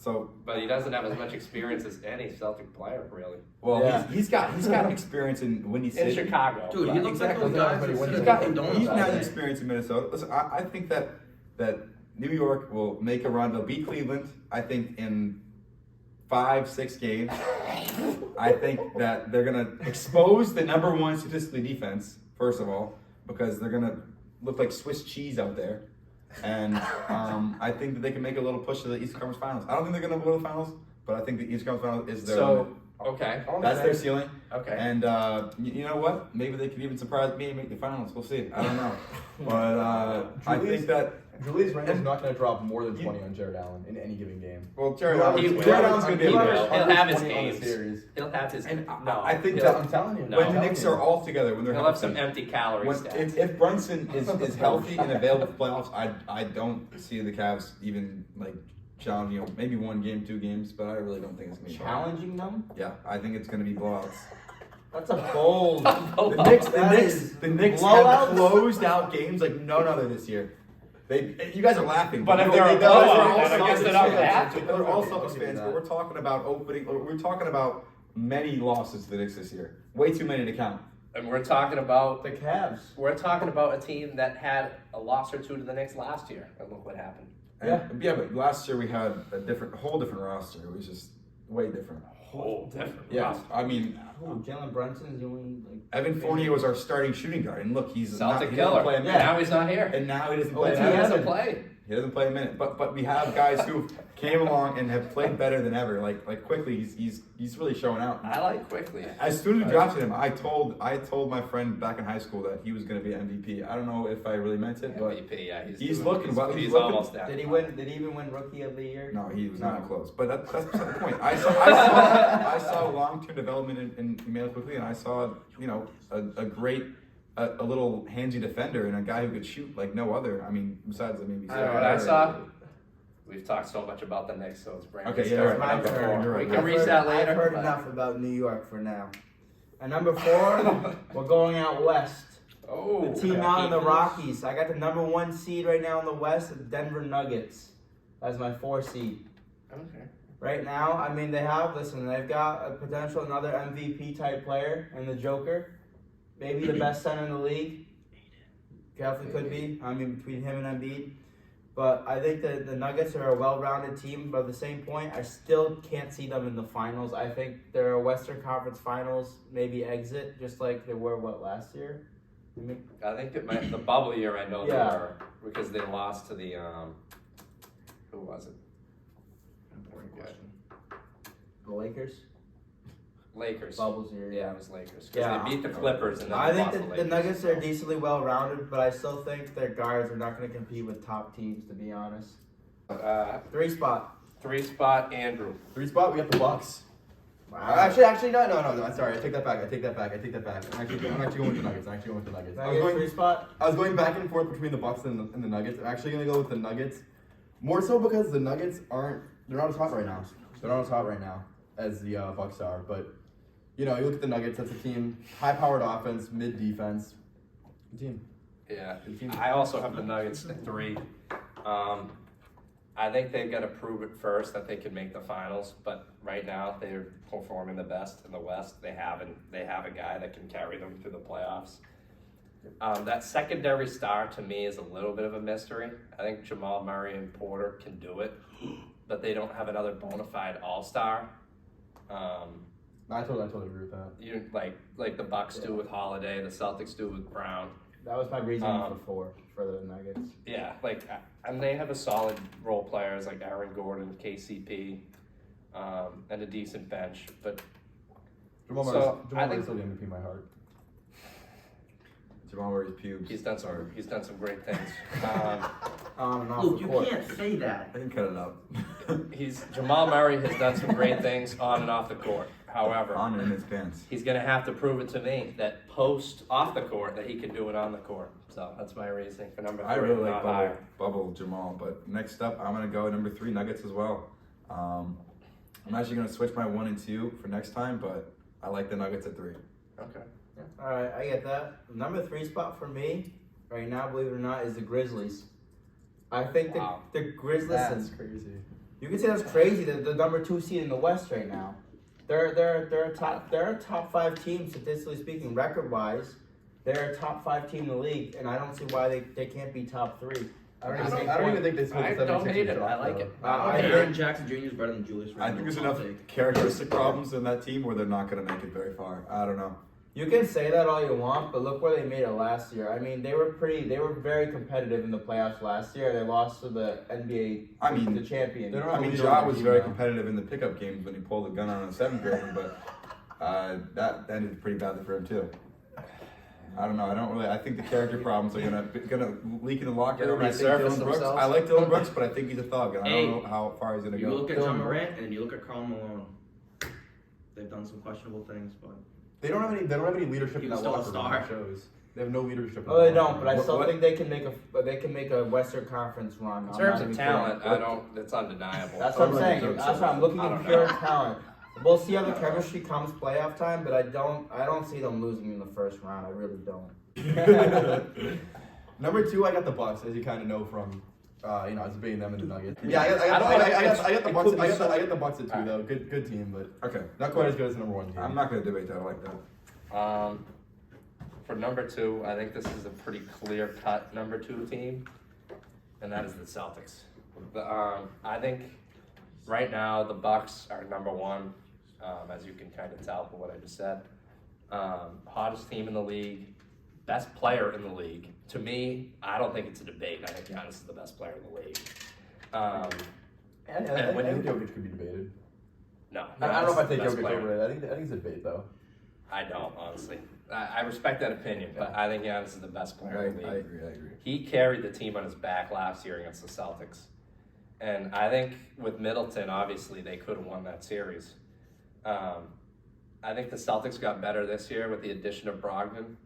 But he doesn't have as much experience as any Celtic player, really. well, Yeah. he's got experience in Windy In City. Chicago. Dude, he looks Exactly. like those guys. He's that got- He's sit got in donuts he's all not day. experience in Minnesota. Listen, I think that New York will make a run. They'll beat Cleveland. I think in 5-6 games. I think that they're gonna expose the number 1 statistically defense first of all because they're gonna look like Swiss cheese out there. And I think that they can make a little push to the East Conference Finals. I don't think they're gonna go to the finals, but I think the East Conference Finals is their limit. Okay. That's their ceiling. Okay. And you know what? Maybe they could even surprise me and make the finals. We'll see. I don't know. But I think that Julius Randle's not going to drop more than 20 on Jared Allen in any given game. Jared Allen's He will. gonna be He a will. beast. He'll have his 20 on the games. series. He'll have his. And no. I think he'll, that I'm telling you. No. when the Knicks are all together, when they're he'll have some healthy, empty calorie stats. if Brunson is healthy and available for playoffs, I don't see the Cavs even like challenging. Maybe 1 game, 2 games, but I really don't think it's gonna be Challenging them? Yeah, I think it's gonna be blowouts. That's a bold. The Knicks That is have blowouts? closed out games like none other this year. You guys are laughing. But if you they're know, a they- they're blowout, all then I guess Celtics they don't fans. have to. They're all Okay, Celtics I'll give you fans, that. but we're talking about we're talking about many losses to the Knicks this year. Way too many to count. And we're talking about The Cavs. a team that had a loss or 2 to the Knicks last year, and look what happened. And, yeah, but last year we had a whole different roster. It was just way different. Whole different. Yeah, roster. I mean, Ooh, Jalen Brunson is doing like. Evan Fournier was our starting shooting guard, and look, he's Celtic he doesn't killer. play a And minute. now he's not here. And now he doesn't Oh, play a And he he minute. doesn't play. He doesn't play a minute, but we have guys who came along and have played better than ever. Like quickly, he's really showing out. I like quickly. As soon as we drafted him, I told my friend back in high school that he was going to be MVP. I don't know if I really meant it, but MVP, yeah, he's doing- looking well. He's He's looking- almost there. Did he win? Did he even win Rookie of the Year? no, he was not No. close. But that's beside the point. I saw long-term development in Emmanuel quickly, and I saw a great. A little handsy defender and a guy who could shoot like no other. I mean, besides maybe. You know what I saw? We've talked so much about the Knicks, so it's Brandon's Okay, yeah, turn. right. My Number turn. 4. You're right. We can reach that later. I've heard but- enough about New York for now. At number 4, we're going out west. Oh, The team out in the Rockies. I got the number 1 seed right now in the West, the Denver Nuggets. That's my 4 seed. Okay. Right now, I mean, they've got a potential another MVP type player in the Joker. Maybe the best center in the league. Definitely could be. I mean, between him and Embiid. But I think that the Nuggets are a well-rounded team. But at the same point, I still can't see them in the finals. I think they're a Western Conference Finals, maybe exit, just like they were, last year? I mean, I think the bubble year, I know Yeah. they were, because they lost to the, who was it? Important question. the Lakers? Lakers. Bubbles here. Yeah, it was Lakers. Because Yeah. they beat the Clippers and then I they think lost the Lakers. Nuggets are decently well rounded, but I still think their guards are not going to compete with top teams. To be honest, 3 spot. 3 spot, Andrew. 3 spot, we got the Bucks. Wow. Actually, no. I'm sorry. I take that back. I'm actually going with the Nuggets. Nuggets 3 spot. I was going back and forth between the Bucks and the Nuggets. I'm actually going to go with the Nuggets. More so because the Nuggets they're not as hot right now. They're not as hot right now as the Bucks are. But, you look at the Nuggets, that's a team, high-powered offense, mid-defense. Good team. Yeah. Good team. I also have the Nuggets at 3. I think they've got to prove it first that they can make the finals, but right now they're performing the best in the West. They have a guy that can carry them through the playoffs. That secondary star to me is a little bit of a mystery. I think Jamal Murray and Porter can do it, but they don't have another bona fide all-star. I totally agree with that. You like the Bucks do with Holiday, the Celtics do with Brown. That was my reasoning for the Nuggets. Yeah, and they have a solid role players like Aaron Gordon, KCP, and a decent bench. But Jamal Murray's still the MVP in my heart. Jamal Murray's pubes. he's done some great things. On and off Luke, the you court. can't say that. I can cut it up. Jamal Murray has done some great things on and off the court. However, On and in his pants. he's going to have to prove it to me that post off the court that he can do it on the court. So that's my reasoning for number 3. I really like not higher. bubble Jamal, but next up I'm gonna go number 3 Nuggets as well. I'm actually gonna switch my 1 and 2 for next time, but I like the Nuggets at 3. Okay. Yeah. All right, I get that. Number 3 spot for me right now, believe it or not, is the Grizzlies. I think Wow. the Grizzlies. That's crazy. You can say that's crazy. They're the number 2 seed in the West right now. They're a top 5 team statistically speaking, record wise. They're a top 5 team in the league, and I don't see why they can't be top 3. I don't even think they scored I the don't 76ers hate it. shot, I like though. it. Aaron Jackson Jr. is better than Julius I Randle. think there's I'll enough take. characteristic problems in that team where they're not gonna make it very far. I don't know. You can say that all you want, but look where they made it last year. I mean, they were very competitive in the playoffs last year. They lost to the NBA, I mean, the champion. they're not- I mean, leader Ja on the was team very now. competitive in the pickup games when he pulled a gun on a 7th grader, but that ended pretty badly for him too. I don't know. I think the character problems are gonna leak in the locker room. I think Resurface Dylan Brooks. themselves. I like Dylan Brooks, but I think he's a thug, and I Hey, don't know how far he's gonna You go. look at John Morant and you look at Karl Malone. They've done some questionable things, but They don't have any leadership He in was that still a locker room. star. It shows. They have no leadership. Oh, they don't, but I What- still what- think they can make a Western Conference run. In I'm terms not of even talent, kidding. it's undeniable. That's what I'm Totally saying. don't That's say why I'm that. looking I at don't pure know. talent. We'll see how the chemistry comes playoff time, but I don't see them losing in the first round. I really don't. Number 2, I got the Bucks, as you kind of know from, I was debating them and the Nuggets. Yeah, I got the it Bucks. could be I so- got the Bucks at 2 though. Good team, but Okay, not quite as good as the number 1 team. I'm not gonna debate that. I like that. For number 2, I think this is a pretty clear-cut number 2 team, and that is the Celtics. I think right now the Bucks are number 1, as you can kind of tell from what I just said. Hottest team in the league, best player in the league. To me, I don't think it's a debate. I think Giannis is the best player in the league. I think Jokic could be debated. No, I don't know if I Giannis is take the best Jokic player. over it. I think it's a debate though. I don't, honestly. I respect that opinion, but I think Giannis is the best player in the I league. agree. He carried the team on his back last year against the Celtics. And I think with Middleton, obviously, they could have won that series. I think the Celtics got better this year with the addition of Brogdon,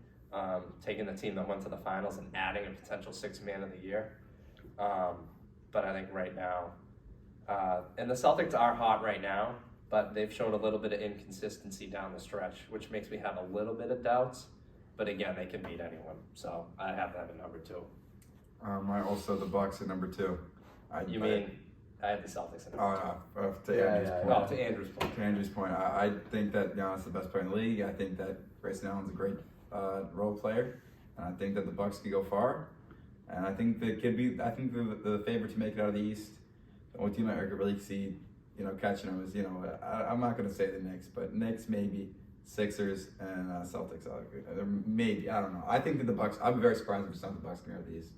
taking the team that went to the finals and adding a potential 6th man of the year. But I think right now, and the Celtics are hot right now, but they've shown a little bit of inconsistency down the stretch, which makes me have a little bit of doubts. But again, they can beat anyone. So I have them at number 2. I also the Bucks at number 2. I have the Celtics at number 2. To Yeah, Andrew's yeah, point. Well, to Andrew's point. To Andrew's point, I think that Giannis is the best player in the league. I think that Grayson Allen's a great role player, and I think that the Bucks could go far. And I think they could be. I think the favorite to make it out of the East. The only team I could really see, catching them is, I'm not going to say the Knicks, but Knicks maybe, Sixers and Celtics. Maybe, I don't know. I think that the Bucks. I'd be very surprised if some of the Bucks come out of the East.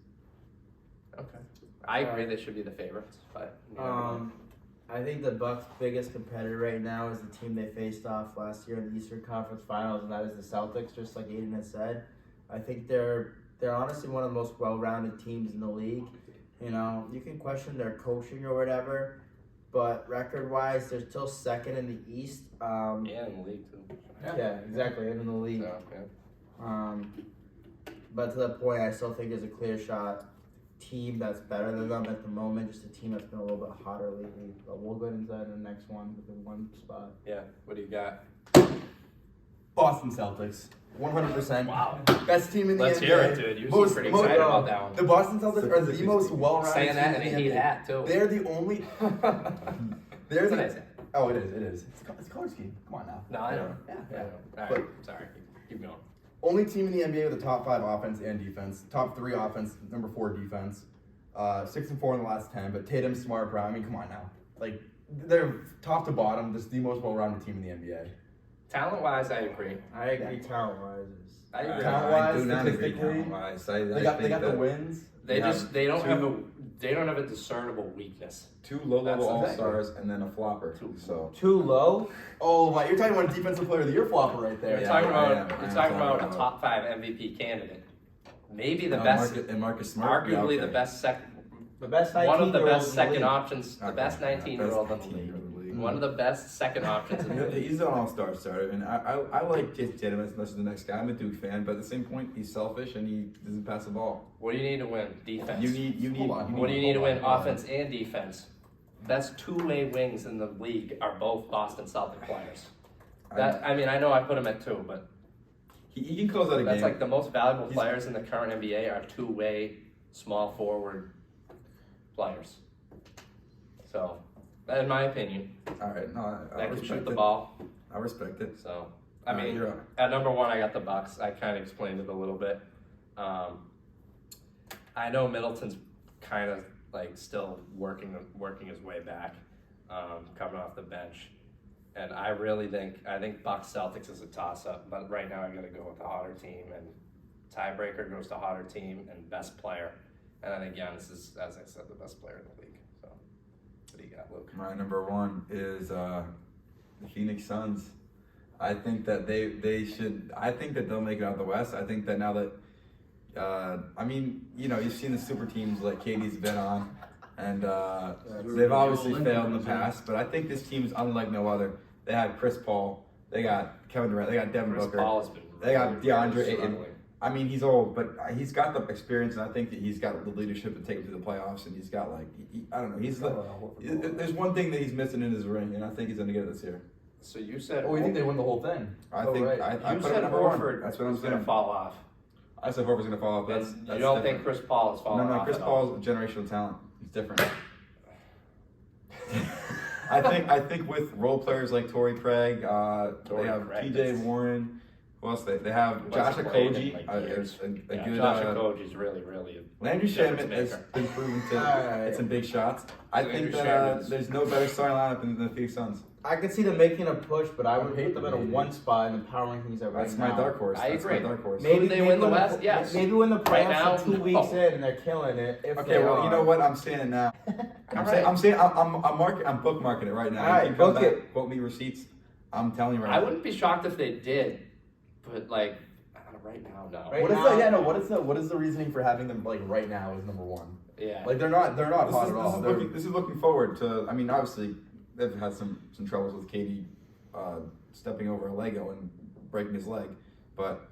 Okay. I agree they should be the favorites, but you never know. I I think the Bucks' biggest competitor right now is the team they faced off last year in the Eastern Conference Finals, and that is the Celtics. Just like Aiden has said, I think they're honestly one of the most well-rounded teams in the league. You know, you can question their coaching or whatever, but record-wise, they're still second in the East. Yeah, in the league too. Yeah, exactly, and in the league. So, yeah. But to that point, I still think there's a clear shot team that's better than them at the moment. Just a team that's been a little bit hotter lately. But we'll go inside the next one with the one spot. Yeah. What do you got? Boston Celtics. 100%. Wow. Best team in the Let's NBA. hear it, dude. You seem pretty excited about that one. The Boston Celtics are the most well-rounded Saying that in team a in heat the NBA. hat too. They're the only. They're It's a the. nice hat. Oh, it is. It's a color scheme. Come on now. No, I know. Yeah. I know. All But- right. Sorry. Keep going. Only team in the NBA with a top 5 offense and defense. Top 3 offense, number 4 defense. 6-4 in the last 10. But Tatum, Smart, Brown. I mean, come on now. Like they're top to bottom, just the most well-rounded team in the NBA. Talent-wise, I agree. I agree talent-wise. I agree. Talent-wise, I do not agree statistically, talent-wise. They got the wins. They don't two- have a discernible weakness. 2 low-level That's the thing. all-stars and then a flopper. Two. So Too low? Oh my! You're talking about defensive player of the year flopper right there. You're Yeah, talking I about am. you're I'm talking about talking a about- top 5 MVP candidate. Maybe the best, Marcus Smart. arguably the best The best 19-year-old one of the best in second league. options, the best 19-year-old in the league. One of the best second options in the league. He's an all-star starter, and I like Jason Tatum as much as the next guy. I'm a Duke fan, but at the same point, he's selfish and he doesn't pass the ball. What do you need to win? Defense. You need. Hold on. What do you need to win? Hold on. Offense and defense. Best two-way wings in the league are both Boston Celtic players. I mean, I know I put him at 2, but He can close out a that's game. like the most valuable players in the current NBA are two-way, small forward players. So, in my opinion, All right, no, I that can respect shoot the it. ball. I respect it. So, I No, mean, you're right. at number 1, I got the Bucks. I kind of explained it a little bit. I know Middleton's kind of like still working his way back, coming off the bench, and I think Bucks Celtics is a toss-up. But right now, I got to go with the hotter team, and tiebreaker goes to hotter team and best player. And I think Giannis is, as I said, the best player in the league. So, what do you got, Luke? My number 1 is the Phoenix Suns. I think that they should. I think that they'll make it out of the West. I think that now that I mean, you know, you've seen the super teams like KD's been on, and they've obviously failed in the past. But I think this team is unlike no other. They have Chris Paul, they got Kevin Durant, they got Devin Chris Booker, Paul has been they got really DeAndre Ayton. struggling. I mean, he's old, but he's got the experience, and I think that he's got the leadership to take him to the playoffs. And he's got like, I don't know, he's like, there's one thing that he's missing in his ring, and I think he's going to get it this year. So you said Oh, you think they win the whole thing? I Oh, think right. I you put said him number 1. Horford That's what I'm was going to saying. fall off. I said Horford's going to fall off. That's You don't think different. Chris Paul is falling off? Chris at all? Paul's a generational talent. He's different. I think with role players like Torrey Craig, they have Craig, P.J. that's- Warren. Who else they have? Who Josh hasn't played in, Okogie, like, years. a Yeah, good. Josh Okogie's really Landry difference Shamet has maker. been proven to Alright. hit some big shots. I Landry think that Shamet's- there's no better starting lineup than the Phoenix Suns. I could see them making a push, but I would hate put them at a them, 1 spot in the power rankings at right That's now. my dark horse. I That's agree. my dark horse. Maybe they win the when West? Yes. Maybe when the playoffs Right now, are 2 no. weeks in and they're killing it. If Okay, they well, are. you know what? I'm saying it now. I'm bookmarking it right now. All right, You can come book back, it. quote me receipts. I'm telling you right I now. wouldn't be shocked if they did, but like right now, no. Right What is now- the what is the reasoning for having them like right now as number 1? Yeah. Like they're not hot This at all. They're- is looking forward to. I mean, obviously, they've had some troubles with KD stepping over a Lego and breaking his leg, but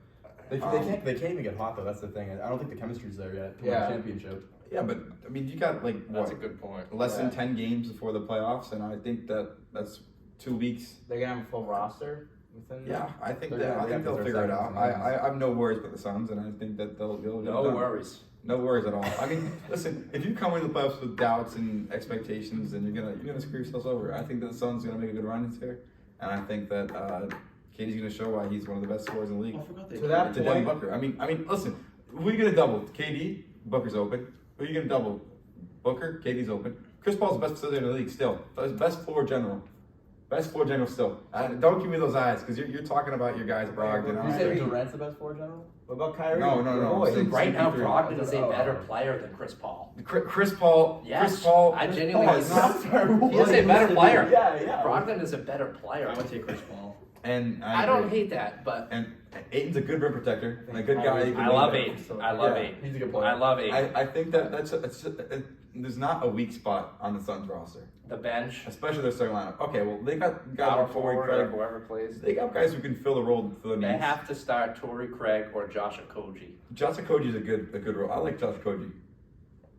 They can't even get hot though. That's the thing. I don't think the chemistry's there yet to win Yeah. a championship. yeah, but I mean, you got like That's what a good point. less than Yeah. 10 games before the playoffs, and I think that's 2 weeks. They're gonna have a full roster within. Yeah, I think They're that gonna- I they think have to they'll start figure it second out. seasons. I have no worries about the Suns, and I think that they'll get it No done. worries. No worries at all. I mean, listen, if you come into the playoffs with doubts and expectations, then you're gonna screw yourselves over. I think that the Suns are gonna make a good run this year, and I think that KD's gonna show why he's one of the best scorers in the league. Oh, I forgot they To that To Devin point, Booker. I mean, listen, who are you gonna double? KD, Booker's open. Who are you gonna double? Booker, KD's open. Chris Paul's the best facilitator in the league still. Best floor general. Best floor general still. Don't give me those eyes, because you're talking about your guys Brogdon. You say Kyrie. Durant's the best floor general? What about Kyrie? No. Boy. Six- Right now, 63. Brogdon is a Oh. better player than Chris Paul. Chris Paul. Yes, Chris Paul. I Chris genuinely- Paul He's is not- not. He is a better player. Yeah. Brogdon is a better player. I would take Chris Paul. And I don't agree. hate that, but And Aiton's a good rim protector and a good guy. You can I love lean on. Aiden. I love Yeah, Aiden. he's a good player. I love Aiden. I think there's not a weak spot on the Suns roster, The bench, especially their starting lineup. Okay, well they got guys power like Torrey forward, or Craig. whoever plays. They got guys who can fill the role for the They needs. have to start Torrey Craig or Josh Okogie. Josh Okogie is a good role. I like Josh Okogie.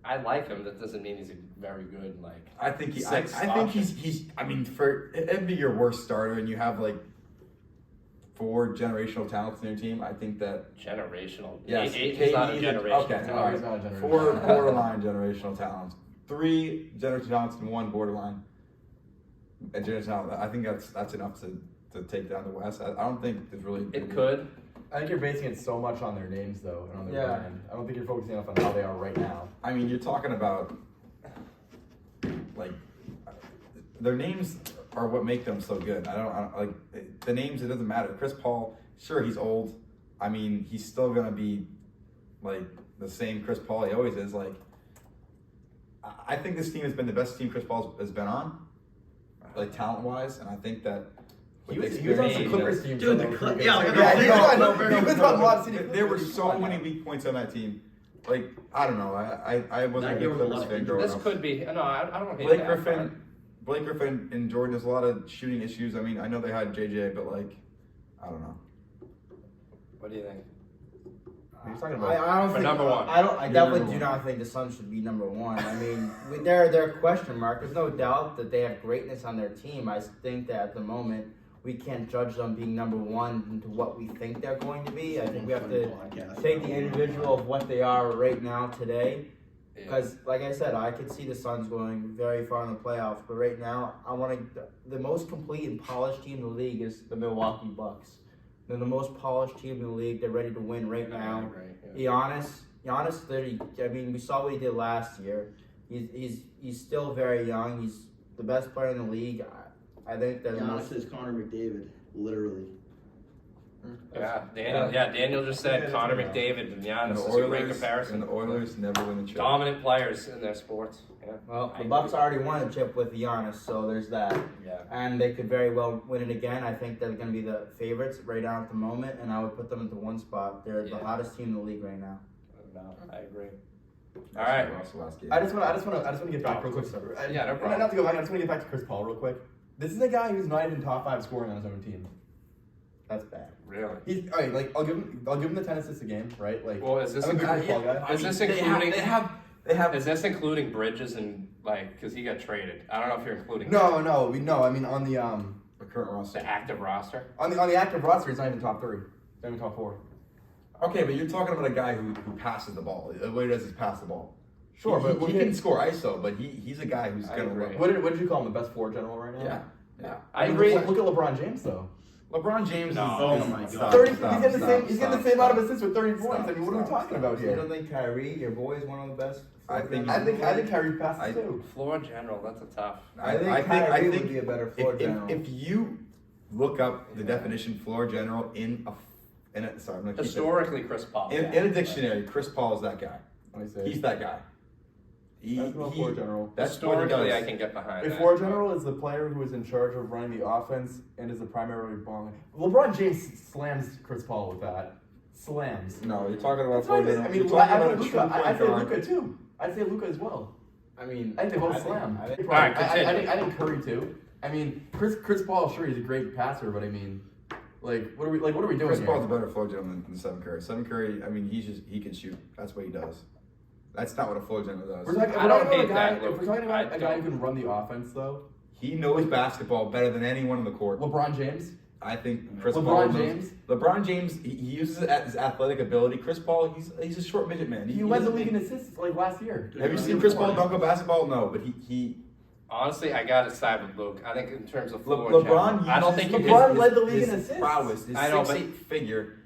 I like him. That doesn't mean he's a very good like. I think he. I Sixth think option. he's. I mean, for it'd be your worst starter, and you have like 4 generational talents in your team. I think that. Generational. Yes, Aiden's not a KD, generational. okay, talent. all right. he's not a generational. 4 borderline generational talents. 3 generational talents and 1 borderline. A generational talent. I think that's enough to take down the West. I don't think there's really. It could. I think you're basing it so much on their names, though, and on their Yeah. brand. I don't think you're focusing enough on how they are right now. I mean, you're talking about like their names are what make them so good. I don't like the names. It doesn't matter. Chris Paul, sure, he's old. I mean, he's still gonna be like the same Chris Paul he always is. Like, I think this team has been the best team Chris Paul has been on, like talent wise, and I think that. He with was, the he was on the experience- Clippers team. Dude, so the that Clip- was yeah, pretty yeah, good. he Yeah, was on- he was on a lot of teams. There were so many weak points on that team. Like, I don't know. I wasn't That a year big was a Clippers lot of fan injuries. growing This up. could be. No, I don't hate Blake that. Blake Griffin and Jordan, there's a lot of shooting issues. I mean, I know they had JJ, but like, I don't know. What do you think? You're talking about I don't For think number one. I You're definitely number do one. not think the Suns should be number one. I mean, they're a question mark. There's no doubt that they have greatness on their team. I think that at the moment we can't judge them being number one into what we think they're going to be. I think we have to take the individual of what they are right now today. Because, like I said, I could see the Suns going very far in the playoffs. But right now, the most complete and polished team in the league is the Milwaukee Bucks. They're the most polished team in the league. They're ready to win right now. Giannis, I mean, we saw what he did last year. He's still very young. He's the best player in the league. I think they're the most. Giannis is Connor McDavid, literally. Daniel just said Yeah, Connor that's McDavid and And Giannis the is a great Oilers comparison. and the Oilers never win the chip. Dominant players in their sports. Yeah. Well, I the agree. Bucks already won a chip with Giannis, so there's that. Yeah. And they could very well win it again. I think they're going to be the favorites right now at the moment, and I would put them into one spot. They're the Yeah. hottest team in the league right now. No, I agree. That's All right. the Russell last game. I just want to get back real quick. Yeah, no problem. Not to go back. I just want to get back to Chris Paul real quick. This is a guy who's not even top 5 scoring on his own team. That's bad. Really? He's all right. Like I'll give him the 10 assists a game, right? Like Well, is this I'm a good Chris Paul guy. Is this they including? have Is this including Bridges and like because he got traded? I don't know if you're including No. I mean on the the current roster. the active roster. on the active roster, he's not even top 3. He's not even top 4. Okay, but you're talking about a guy who passes the ball. What he does is pass the ball. Sure, he, but he can score ISO, but he's a guy who's I gonna agree. run. What did you call him? The best floor general right now? Yeah. I mean, agree. Look at LeBron James though. LeBron James No. is. Oh my God. Stop, 30. stop, he's getting the stop, same. He's getting the stop, same amount of stop. assists with 30 points. Stop, I mean, what are we stop, talking about You here? don't think Kyrie, your boy, is one of the best? I think- I think Kyrie passes I- too. Floor general. That's a tough. I think Kyrie would be a better floor general. If you look up the definition floor general in a sorry, I'm gonna keep it- Historically, Chris Paul. in a dictionary, Chris Paul is that guy. Let me say. He's that guy. That's not floor general. That's what he Historically, does. I can get behind A that. floor general is the player who is in charge of running the offense and is the primary ball. LeBron James slams Chris Paul with that. Slams. No, you're talking about That's floor right. general. I mean, You're talking I about mean, a true Luka. point I'd say guard. Luka too. I'd say Luka as well. I mean, I think they both slam. I think- All right, continue. I think Curry too. I mean, Chris Paul, sure, he's a great passer, but I mean, what are we doing Chris here? Paul's a better floor general than Stephen Curry. Stephen Curry, I mean, he can shoot. That's what he does. That's not what a floor general does. We're talking, I don't hate a guy, that, Luke. if we're talking about I a guy who don't. can run the offense, though, He knows basketball better than anyone on the court. LeBron James. I think Chris LeBron Paul knows- James? LeBron James, he uses his athletic ability. Chris Paul, he's a short midget man. He led the doesn't league in think- assists like last year. Have you seen Chris Paul dunk a basketball? No, but he Honestly, I got to side with Luke. I think in terms of floor LeBron. general, I don't think you LeBron can. led the league in his assists. prowess, his I know, 6'8" figure.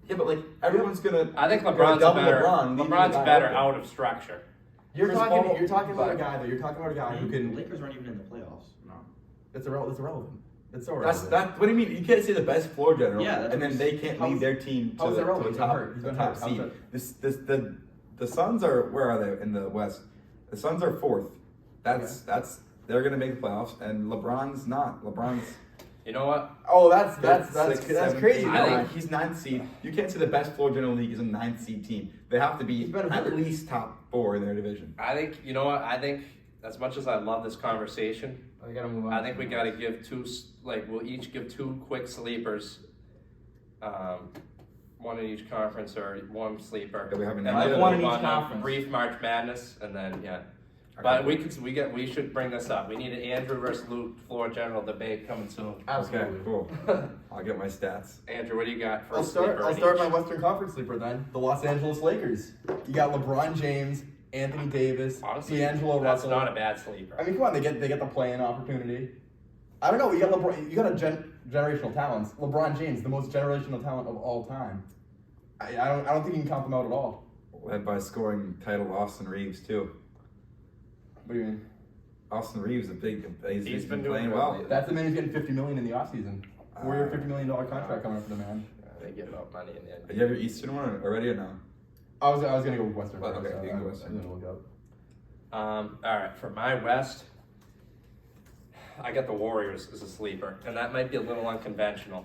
Yeah, but like everyone's gonna. I think gonna LeBron's double better. LeBron, leaving LeBron's the guy better open. out of structure. You're Chris talking. Paul- You're talking about a guy though. You're talking about a guy who The can. Lakers aren't even in the playoffs. No. It's irrelevant. It's so That's relevant. that. What do you mean? You can't say the best floor general, Yeah, that's and then what they can't how's- lead their team to how's the, it relevant? to He's the been top, hurt. He's the been top hurt. How's seed. The Suns are, where are they in the West? The Suns are 4th. That's they're gonna make the playoffs, and LeBron's not. LeBron's You know what? Oh, that's sixth, that's seventh, crazy. eighth, I think- ninth. He's 9th seed. You can't say the best floor general league is a 9th seed team. They have to be He's been at hurt. least top 4 in their division. I think, you know what? I think, as much as I love this conversation, We gotta move on. I think we got to give we'll each give 2 quick sleepers. One in each conference or one sleeper. Yeah, we have an And idea. then One in move each on to conference. brief March Madness, and then, yeah. Okay. But we should bring this up. We need an Andrew versus Luke floor general debate coming soon. Absolutely. Okay, cool. I'll get my stats. Andrew, what do you got for I'll a sleeper? start. I'll in start each? my Western Conference sleeper then. The Los Angeles Lakers. You got LeBron James, Anthony Davis, Honestly, D'Angelo that's Russell. not a bad sleeper. I mean, come on, they get the play-in opportunity. I don't know. You got LeBron. You got generational talents. LeBron James, the most generational talent of all time. I don't think you can count them out at all. Led by scoring title Austin Reeves too. What do you mean? Austin Reeves, he's been been doing playing good well. lately. That's the man who's getting $50 million in the offseason. 4-year, $50 million contract coming up for the man. They give out money in the end. Do you have your Eastern one already or no? I was gonna go with Western. Well, first, okay, so you can go I was Western. gonna look up. All right, for my West, I got the Warriors as a sleeper, and that might be a little unconventional,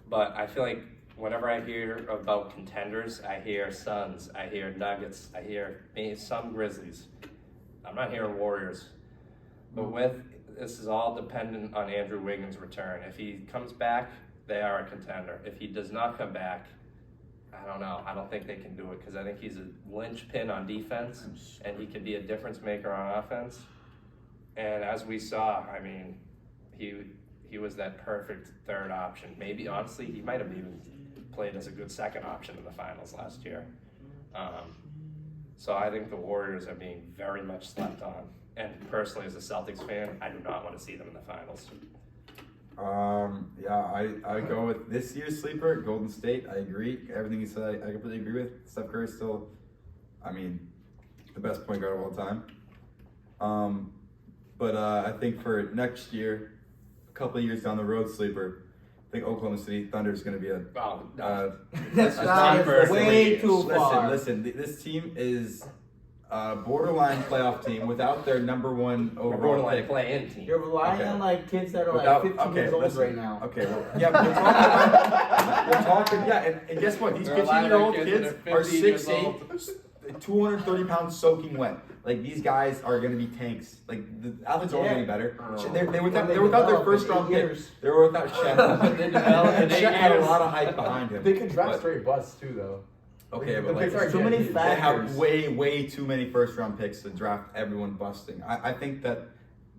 but I feel like whenever I hear about contenders, I hear Suns, I hear Nuggets, I hear maybe some Grizzlies. I'm not hearing Warriors, but this is all dependent on Andrew Wiggins' return. If he comes back, they are a contender. If he does not come back, I don't know. I don't think they can do it because I think he's a linchpin on defense and he can be a difference maker on offense. And as we saw, I mean, he was that perfect third option. Maybe, honestly, he might have even played as a good second option in the finals last year. So I think the Warriors are being very much slept on. And personally, as a Celtics fan, I do not want to see them in the finals. Yeah, I go with this year's sleeper, Golden State. I agree. Everything you said, I completely agree with. Steph Curry's still, I mean, the best point guard of all time. But I think for next year, a couple of years down the road, sleeper, I think Oklahoma City Thunder is going to be a. Well, no. That's not way too far. Listen. This team is a borderline playoff team without their number 1 overall borderline pick. play-in team. You're relying Okay. on like kids that are Without- like 15 years old listen. right now. Okay, well, yeah, but we're talking, yeah, and guess what? These There are a lot of 15-year-old kids kids that are are 15 years 6'8", 230 pounds soaking wet. Like, these guys are going to be tanks. Like, the athletes are only Yeah. getting better. Oh. They're without They their develop first in round 8 pick. years. They were without Shaq. They develop in 8 Shaq had a years. lot of hype behind him. They could draft But- straight busts too, though. Okay, The but like, picks are too many guaranteed. they factors. have way too many first round picks to draft everyone busting. I think that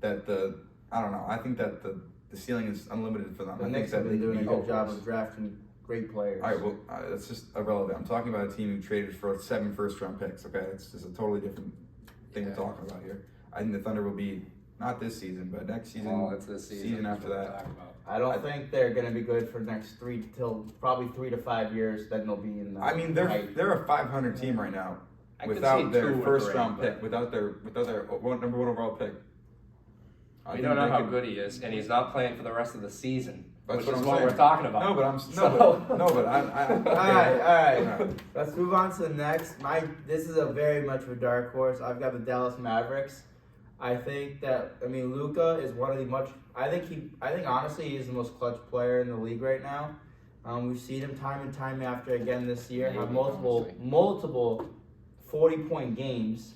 the I don't know. I think that the ceiling is unlimited for them. The I Knicks think have that been they doing a can be- good job of drafting great players. All right, well, that's just irrelevant. I'm talking about a team who traded for 7 first round picks. Okay, it's just a totally different thing Yeah. we're talking about here. I think the Thunder will be not this season, but next season. Well, it's this season. after That's what we're that. talking about. I don't think they're gonna be good for the next probably 3 to 5 years. Then they'll be in the. I mean, they're a 500 team right now I could without see their 2 or first 3, round but pick, without their number 1 overall pick. I We think don't know they how could- good he is, and he's not playing for the rest of the season, That's which what is I'm what saying. we're talking about. No, but I'm So- no, but I All right. Let's move on to the next. This is a very much of a dark horse. I've got the Dallas Mavericks. I think Luka is one of the I think honestly he's the most clutch player in the league right now. We've seen him time and time after again this year have multiple 40-point games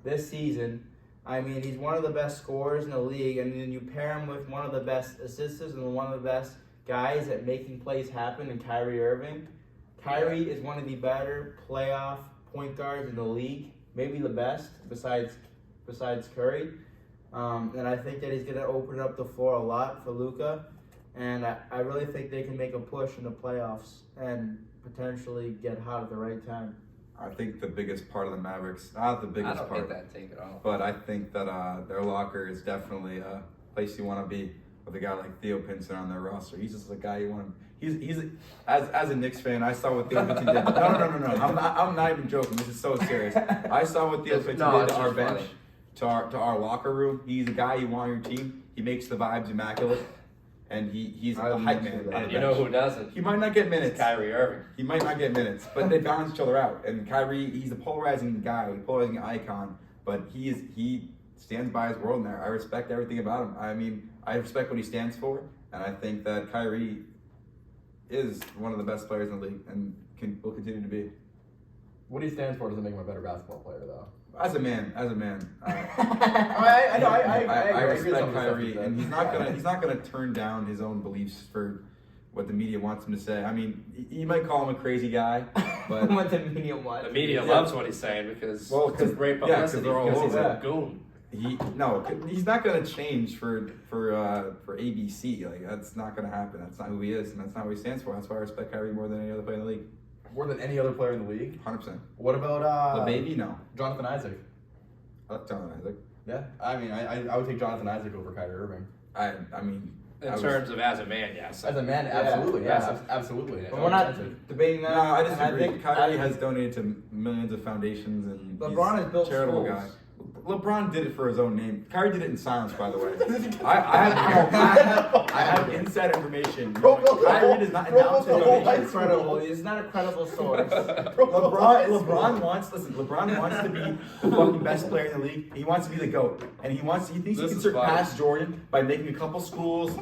this season. I mean, he's one of the best scorers in the league, and then you pair him with one of the best assisters and one of the best guys at making plays happen in Kyrie Irving. Kyrie is one of the better playoff point guards in the league, maybe the best besides Curry. And I think that he's going to open up the floor a lot for Luka. And I really think they can make a push in the playoffs and potentially get hot at the right time. I think the biggest part of the Mavericks, not the I biggest don't part, get that take at all. but I think that their locker is definitely a place you want to be with a guy like Theo Pinson on their roster. He's just a guy you want to. He's as a Knicks fan, I saw what Theo Pinson did. No. I'm not even joking. This is so serious. I saw what Theo Pinson did it's to our just bench, funny. to our locker room. He's a guy you want on your team. He makes the vibes immaculate. and he's I a hype wouldn't man. say that. on And the you know bench. who doesn't? He might not get minutes. It's Kyrie Irving. He might not get minutes, but they balance each other out. And Kyrie, he's a polarizing guy, polarizing icon, but he stands by his word in there. I respect everything about him. I mean, I respect what he stands for, and I think that Kyrie is one of the best players in the league and will continue to be. What he stands for doesn't make him a better basketball player, though. As a man, I know. I agree with some respect of the stuff Kyrie, he said. and he's not gonna turn down his own beliefs for what the media wants him to say. I mean, you might call him a crazy guy, but what the media wants. The media loves what he's saying because it's great yeah, 'cause publicity they're all because he's over a it. goon. he's not gonna change for ABC. Like that's not gonna happen. That's not who he is, and that's not what he stands for. That's why I respect Kyrie more than any other player in the league. More than any other player in the league. 100%. What about The baby, no. Jonathan Isaac? I like Jonathan Isaac. Yeah, I mean, I would take Jonathan Isaac over Kyrie Irving. I mean, In terms of as a man, yes. As a man, absolutely, absolutely. But we're not debating that. no, I and disagree. think Kyrie has donated to millions of foundations, and LeBron he's has built a charitable schools. guy. LeBron did it for his own name. Kyrie did it in silence, by the way. I have inside information. Kyrie does not announce his donations. Incredible. It's not a credible source. LeBron wants to be the fucking best player in the league. He wants to be the GOAT. And he thinks he This can is surpass Jordan by making a couple schools.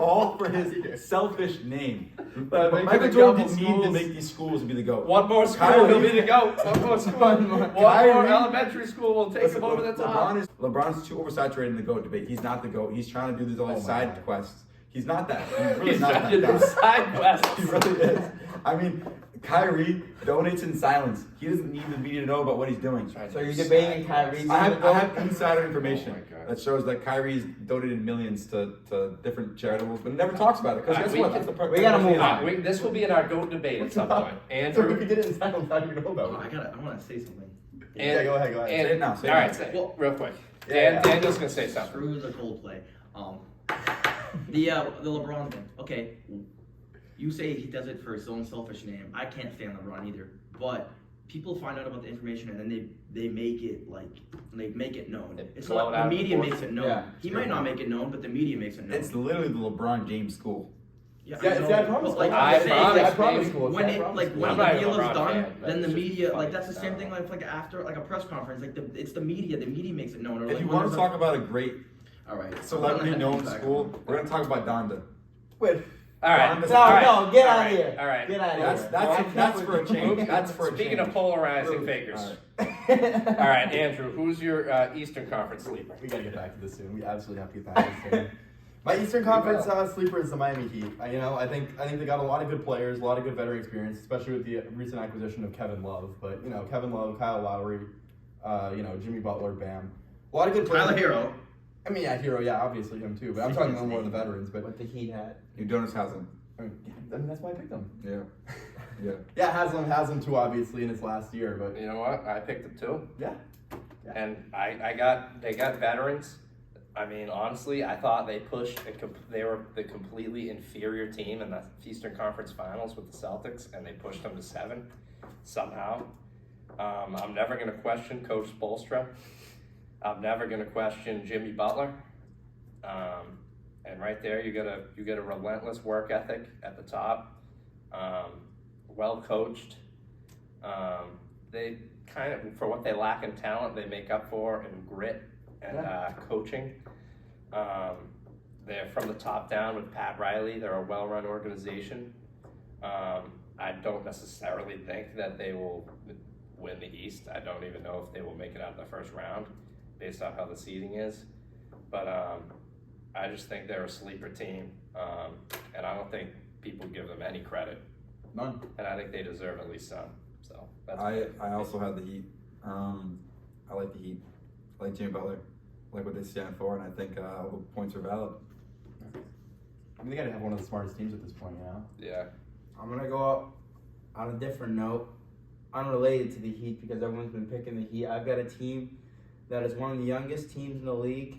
All for his selfish name. But making Michael a Jordan couple didn't need to schools. make these schools and be the GOAT. One more school, Kyrie- he'll be the GOAT. One more school. One more Kyrie- elementary school will take him over the top. LeBron's too oversaturated in the GOAT debate. He's not the GOAT. He's trying to do these all these my side God. quests. He's not that. He's really He's not trying to that do guy. side quests. He really is. I mean, Kyrie donates in silence. He doesn't need the media to know about what he's doing. So you're debating Kyrie? I have insider information Oh my God. that shows that Kyrie's donated millions to different charitables, but never talks about it. Because guess We what? can- That's the we gotta move Yeah, on. this will be in our GOAT debate at some point. So if Andrew. we did it in silence, how do you know Oh, about it? I want to say something. Yeah, go ahead. And, Say it now, say it all now. right, say it Well, real quick. yeah. Daniel's gonna say something. Screw the Coldplay. The LeBron thing. Okay, you say he does it for his own selfish name. I can't stand LeBron either. But people find out about the information and then they make it make it known. They It's blow it like out the of media proportion. makes it known. Yeah, He it's might good not point. make it known, but the media makes it known. It's literally the LeBron James school. Yeah, Yeah, I know, see, I promise. but, like, I I'm saying, promise, like, I promise. when it I'm when not the even a deal is LeBron done, fan, but then the it's just media funny. that's the same thing like after like a press conference, like it's the media makes it known. Or If like you when want to there's talk about a great all right, celebrity known back school, on. we're gonna talk about Donda. Wait, All right. No, all right, no, get all out right, of here. All right. Get out of That's here. that's for a change. That's for a change. Speaking of polarizing fakers. All right, Andrew, who's your Eastern Conference sleeper? we gotta get back to this soon. We absolutely have to get back to this soon. My Eastern Conference sleeper is the Miami Heat. I think they got a lot of good players, a lot of good veteran experience, especially with the recent acquisition of Kevin Love. But Kevin Love, Kyle Lowry, Jimmy Butler, Bam, a lot of good players. Tyler Hero. I mean, Hero, obviously him too. But I'm talking more of the veterans. But What the Heat had. Udonis Haslam. I mean, that's why I picked him. Yeah. Yeah. Yeah, Haslam too, obviously in his last year. But You know what? I picked them too. yeah. And they got veterans. I mean, honestly, I thought they pushed. They were the completely inferior team in the Eastern Conference Finals with the Celtics, and they pushed them to 7 somehow. I'm never going to question Coach Spoelstra. I'm never going to question Jimmy Butler. And right there, you get a relentless work ethic at the top. Well coached. They kind of, for what they lack in talent, they make up for in grit and coaching. They're from the top down with Pat Riley. They're a well-run organization. I don't necessarily think that they will win the East. I don't even know if they will make it out of the first round based on how the seeding is. But I just think they're a sleeper team, and I don't think people give them any credit. None. And I think they deserve at least some. So that's I also had the Heat. I like the Heat. I like Jimmy Butler. I like what they stand for, and I think all the points are valid. I mean, they gotta have one of the smartest teams at this point, yeah. I'm gonna go up on a different note, unrelated to the Heat because everyone's been picking the Heat. I've got a team that is one of the youngest teams in the league,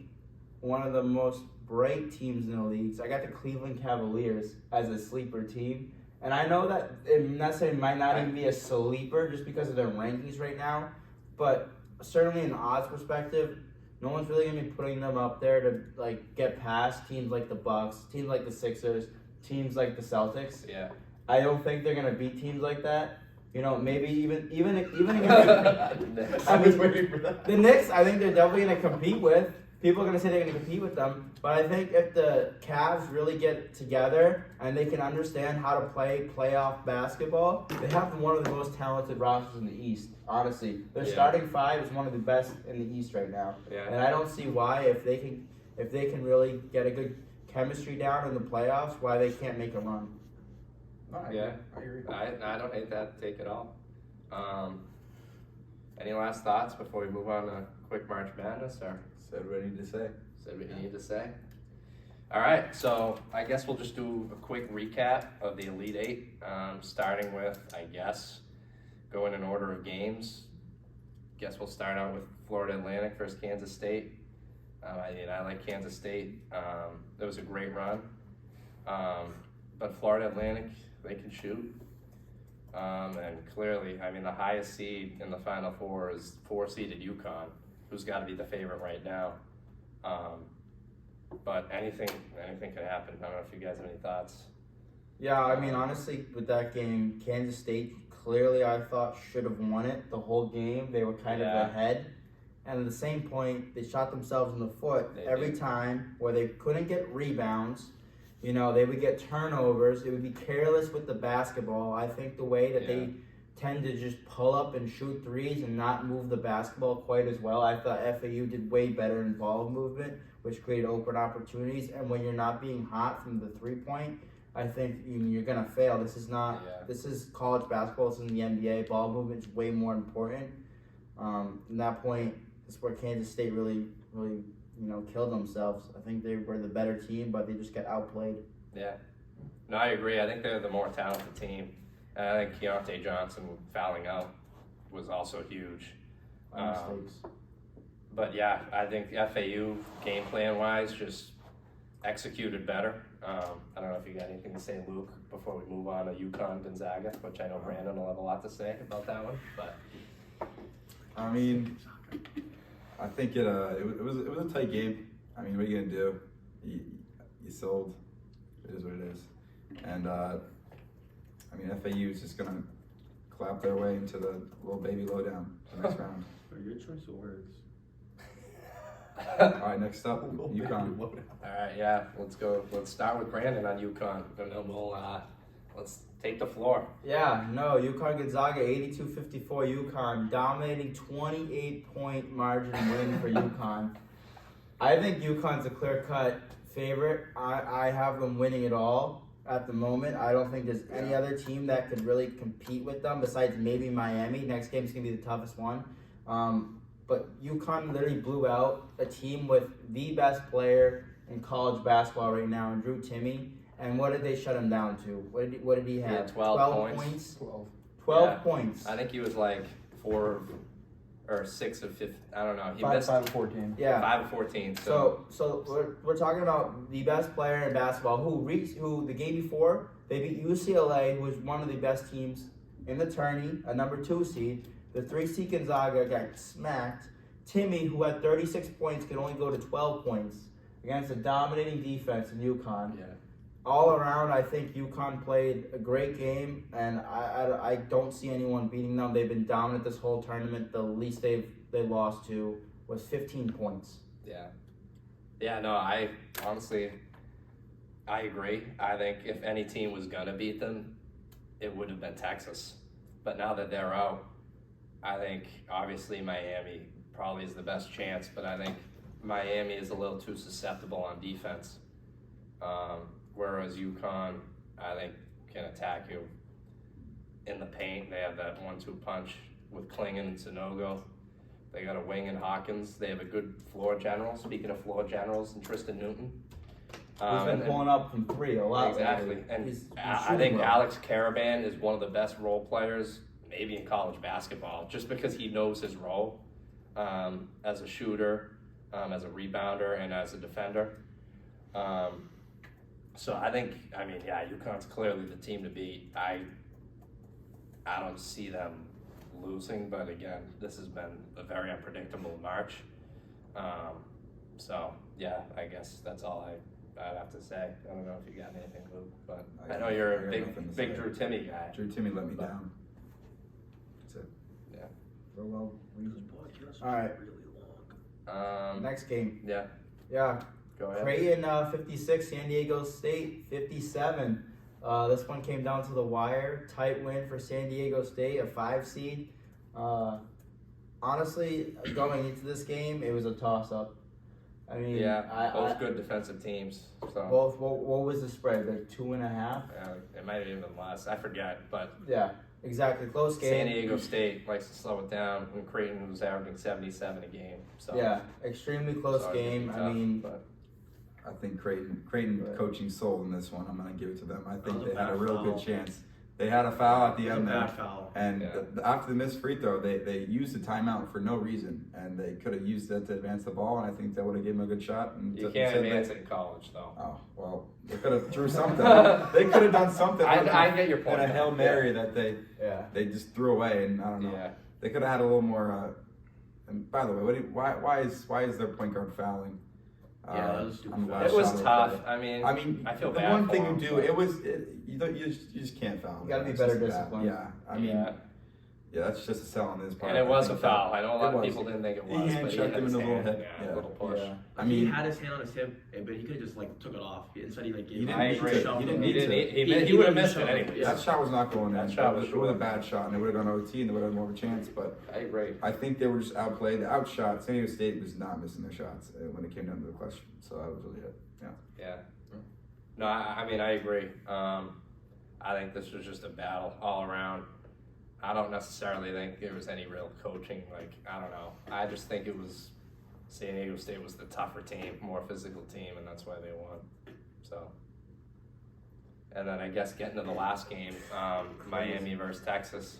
one of the most bright teams in the league. So I got the Cleveland Cavaliers as a sleeper team. And I know that it necessarily might not even be a sleeper just because of their rankings right now, but certainly in odds perspective, no one's really gonna be putting them up there to like get past teams like the Bucks, teams like the Sixers, teams like the Celtics. Yeah. I don't think they're gonna beat teams like that. You know, maybe even against I was waiting for that. the Knicks. I think they're definitely gonna compete with. People are gonna say they're gonna compete with them, but I think if the Cavs really get together and they can understand how to play playoff basketball, they have one of the most talented rosters in the East. Honestly, their Yeah. starting five is one of the best in the East right now, and Yeah. I don't see why if they can really get a good chemistry down in the playoffs, why they can't make a run. No, I Yeah. agree. I don't hate that take at all. Any last thoughts before we move on to quick March Madness, or Said what I need to say. said what you need to say? All right, so I guess we'll just do a quick recap of the Elite Eight, starting with, I guess, going in order of games. Guess we'll start out with Florida Atlantic versus Kansas State. I like Kansas State. It was a great run. But Florida Atlantic, they can shoot. And clearly, the highest seed in the Final Four is 4-seeded UConn, who's got to be the favorite right now. But anything could happen. I don't know if you guys have any thoughts. Yeah, honestly, with that game, Kansas State clearly I thought should have won it the whole game. They were kind of ahead. And at the same point, they shot themselves in the foot every time where they couldn't get rebounds. You know, they would get turnovers. They would be careless with the basketball. I think the way that they tend to just pull up and shoot threes and not move the basketball quite as well. I thought FAU did way better in ball movement, which created open opportunities. And when you're not being hot from the three-point, I think you're going to fail. This is college basketball. This isn't the NBA. Ball movement is way more important. From that point, that's where Kansas State really killed themselves. I think they were the better team, but they just got outplayed. Yeah. No, I agree. I think they're the more talented team. And I think Keontae Johnson fouling out was also huge. Mistakes. But yeah, I think FAU game plan wise just executed better. I don't know if you got anything to say, Luke, before we move on to UConn Gonzaga, which I know Brandon will have a lot to say about that one. But I think it was a tight game. What are you gonna do? You sold. It is what it is. And FAU is just gonna clap their way into the little baby lowdown the next round. Your choice of words. All right, next up, UConn. all right, yeah, let's go. Let's start with Brandon on UConn, and then let's take the floor. Yeah, no, UConn Gonzaga 82-54 UConn, dominating 28-point margin win for UConn. I think UConn's a clear-cut favorite. I have them winning it all at the moment. I don't think there's any other team that could really compete with them besides maybe Miami. Next game's going to be the toughest one. But UConn literally blew out a team with the best player in college basketball right now, and Drew Timme. And what did they shut him down to? What did he have? He had 12 points. 12. 12 points. I think he was like 4 or 6 of 15. I don't know. He 5 missed of 14. Yeah. 5 of 14. So we're talking about the best player in basketball who the game before they beat UCLA, who was one of the best teams in the tourney, a number 2 seed. The 3 seed Gonzaga got smacked. Timme, who had 36 points, could only go to 12 points against a dominating defense in UConn. Yeah. All around, I think UConn played a great game, and I don't see anyone beating them. They've been dominant this whole tournament. The least they lost to was 15 points. Yeah. Yeah, no, I agree. I think if any team was going to beat them, it would have been Texas. But now that they're out, I think obviously Miami probably is the best chance, but I think Miami is a little too susceptible on defense. Whereas UConn, I think, can attack you in the paint. They have that 1-2 punch with Klingon and Sanogo. They got a wing in Hawkins. They have a good floor general. Speaking of floor generals, and Tristan Newton. He's been pulling up from 3 a lot. Exactly. Lately. And He's I think well. Alex Caravan is one of the best role players, maybe in college basketball, just because he knows his role as a shooter, as a rebounder, and as a defender. So I think, UConn's clearly the team to beat. I don't see them losing, but again, this has been a very unpredictable March. So yeah, I guess that's all I'd have to say. I don't know if you got anything, Luke, but I know I you're got a big nothing to big say. Drew Timmy guy. Drew Timmy let me down. That's it. For well reason. All right, next game. Yeah, Yeah, go ahead. Creighton 56, San Diego State 57. This one came down to the wire. Tight win for San Diego State, a 5 seed. Honestly, going into this game, it was a toss-up. I mean, Yeah, both good defensive teams. So both. What was the spread? Like 2.5? it might have even been less. I forget, but Yeah, exactly. Close game. San Diego State likes to slow it down when Creighton was averaging 77 a game. So Yeah, extremely close it's always gonna be game. I tough, mean, but I think Creighton Right. coaching sold in this one. I'm gonna give it to them. I That think was a they had a bad real foul. good chance. They had a foul at the It was a end bad there, foul. and Yeah. after the missed free throw, they used the timeout for no reason, and they could have used that to advance the ball, and I think that would have given them a good shot. And you to- can't instead advance they- it in college, though. Oh well, they could have drew something. They could have done something. I get your point. And a Hail Mary that yeah. they just threw away, and I don't know. Yeah. They could have had a little more. And by the way, why is their point guard fouling? Yeah, that was stupid on the foul. last It was shot of the tough. play? I mean, I feel the bad one for thing him, you do, but- you just can't foul. You gotta be It's better just bad. disciplined. Yeah, I mean, yeah. yeah, that's just a sell on his part. And it was I a think foul. that- I know a lot it of was. people didn't think it He was, hand but he checked had him his in the little hand. hip. Yeah, Yeah. a little push. Yeah. I He mean, had his hand on his hip, but he could have just like took it off. Instead, he like gave He it. didn't I need agree. to. He didn't He need didn't. to. He would have missed it shot. anyways. Yeah. That shot was not going That in. shot was It was a short. bad shot, and it would have gone OT, and they would have had more of a chance. But I agree. I think they were just outplayed. The outshot. San Diego State was not missing their shots when it came down to the question. So that was really it. Yeah. Yeah. No, I mean, I agree. I think this was just a battle all around. I don't necessarily think there was any real coaching. Like, I don't know. I just think it was San Diego State was the tougher team, more physical team, and that's why they won. So, and then I guess getting to the last game, Miami versus Texas.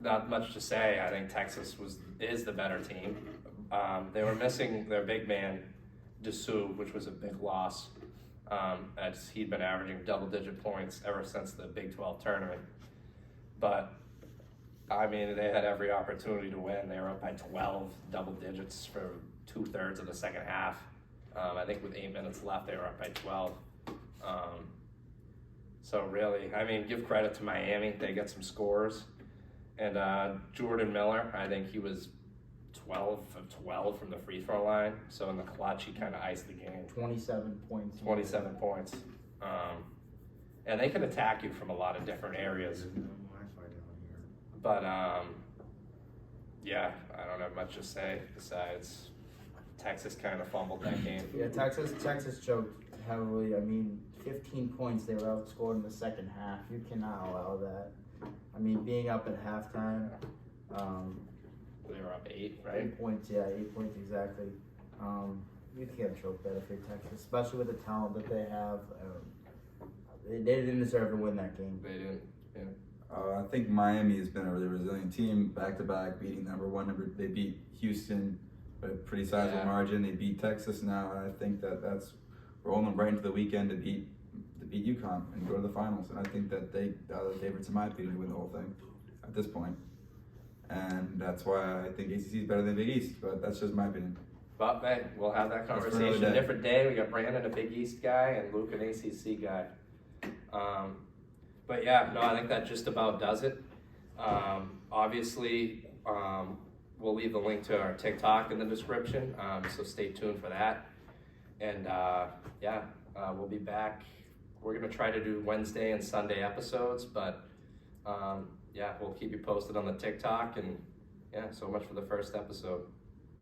Not much to say. I think Texas is the better team. They were missing their big man, Dessou, which was a big loss. As he'd been averaging double-digit points ever since the Big 12 tournament. But I mean, they had every opportunity to win. They were up by 12 double digits for 2/3 of the second half. I think with 8 minutes left, they were up by 12. So really, I mean, give credit to Miami. They got some scores. And Jordan Miller, I think he was 12 of 12 from the free throw line. So in the clutch, he kind of iced the game. 27 points. 27 points. And they can attack you from a lot of different areas. But yeah, I don't have much to say besides Texas kind of fumbled that game. Yeah, Texas choked heavily. I mean, 15 points they were outscored in the second half. You cannot allow that. I mean, being up at halftime, They were up 8, right? 8 points, yeah, 8 points exactly. You can't choke that if you're Texas, especially with the talent that they have. They didn't deserve to win that game. They didn't. Yeah. I think Miami has been a really resilient team, back to back, beating they beat Houston by a pretty sizable Yeah. margin. They beat Texas now, and I think that's rolling them right into the weekend to beat UConn and go to the finals. And I think that they are the favorites, in my opinion, to win the whole thing at this point. And that's why I think ACC is better than Big East, but that's just my opinion. But hey, we'll have that That's for conversation another a day. different day. We got Brandon, a Big East guy, and Luke, an ACC guy. But yeah, no, I think that just about does it. Obviously, we'll leave the link to our TikTok in the description, so stay tuned for that. And yeah, we'll be back. We're gonna try to do Wednesday and Sunday episodes, but yeah, we'll keep you posted on the TikTok. And yeah, so much for the first episode.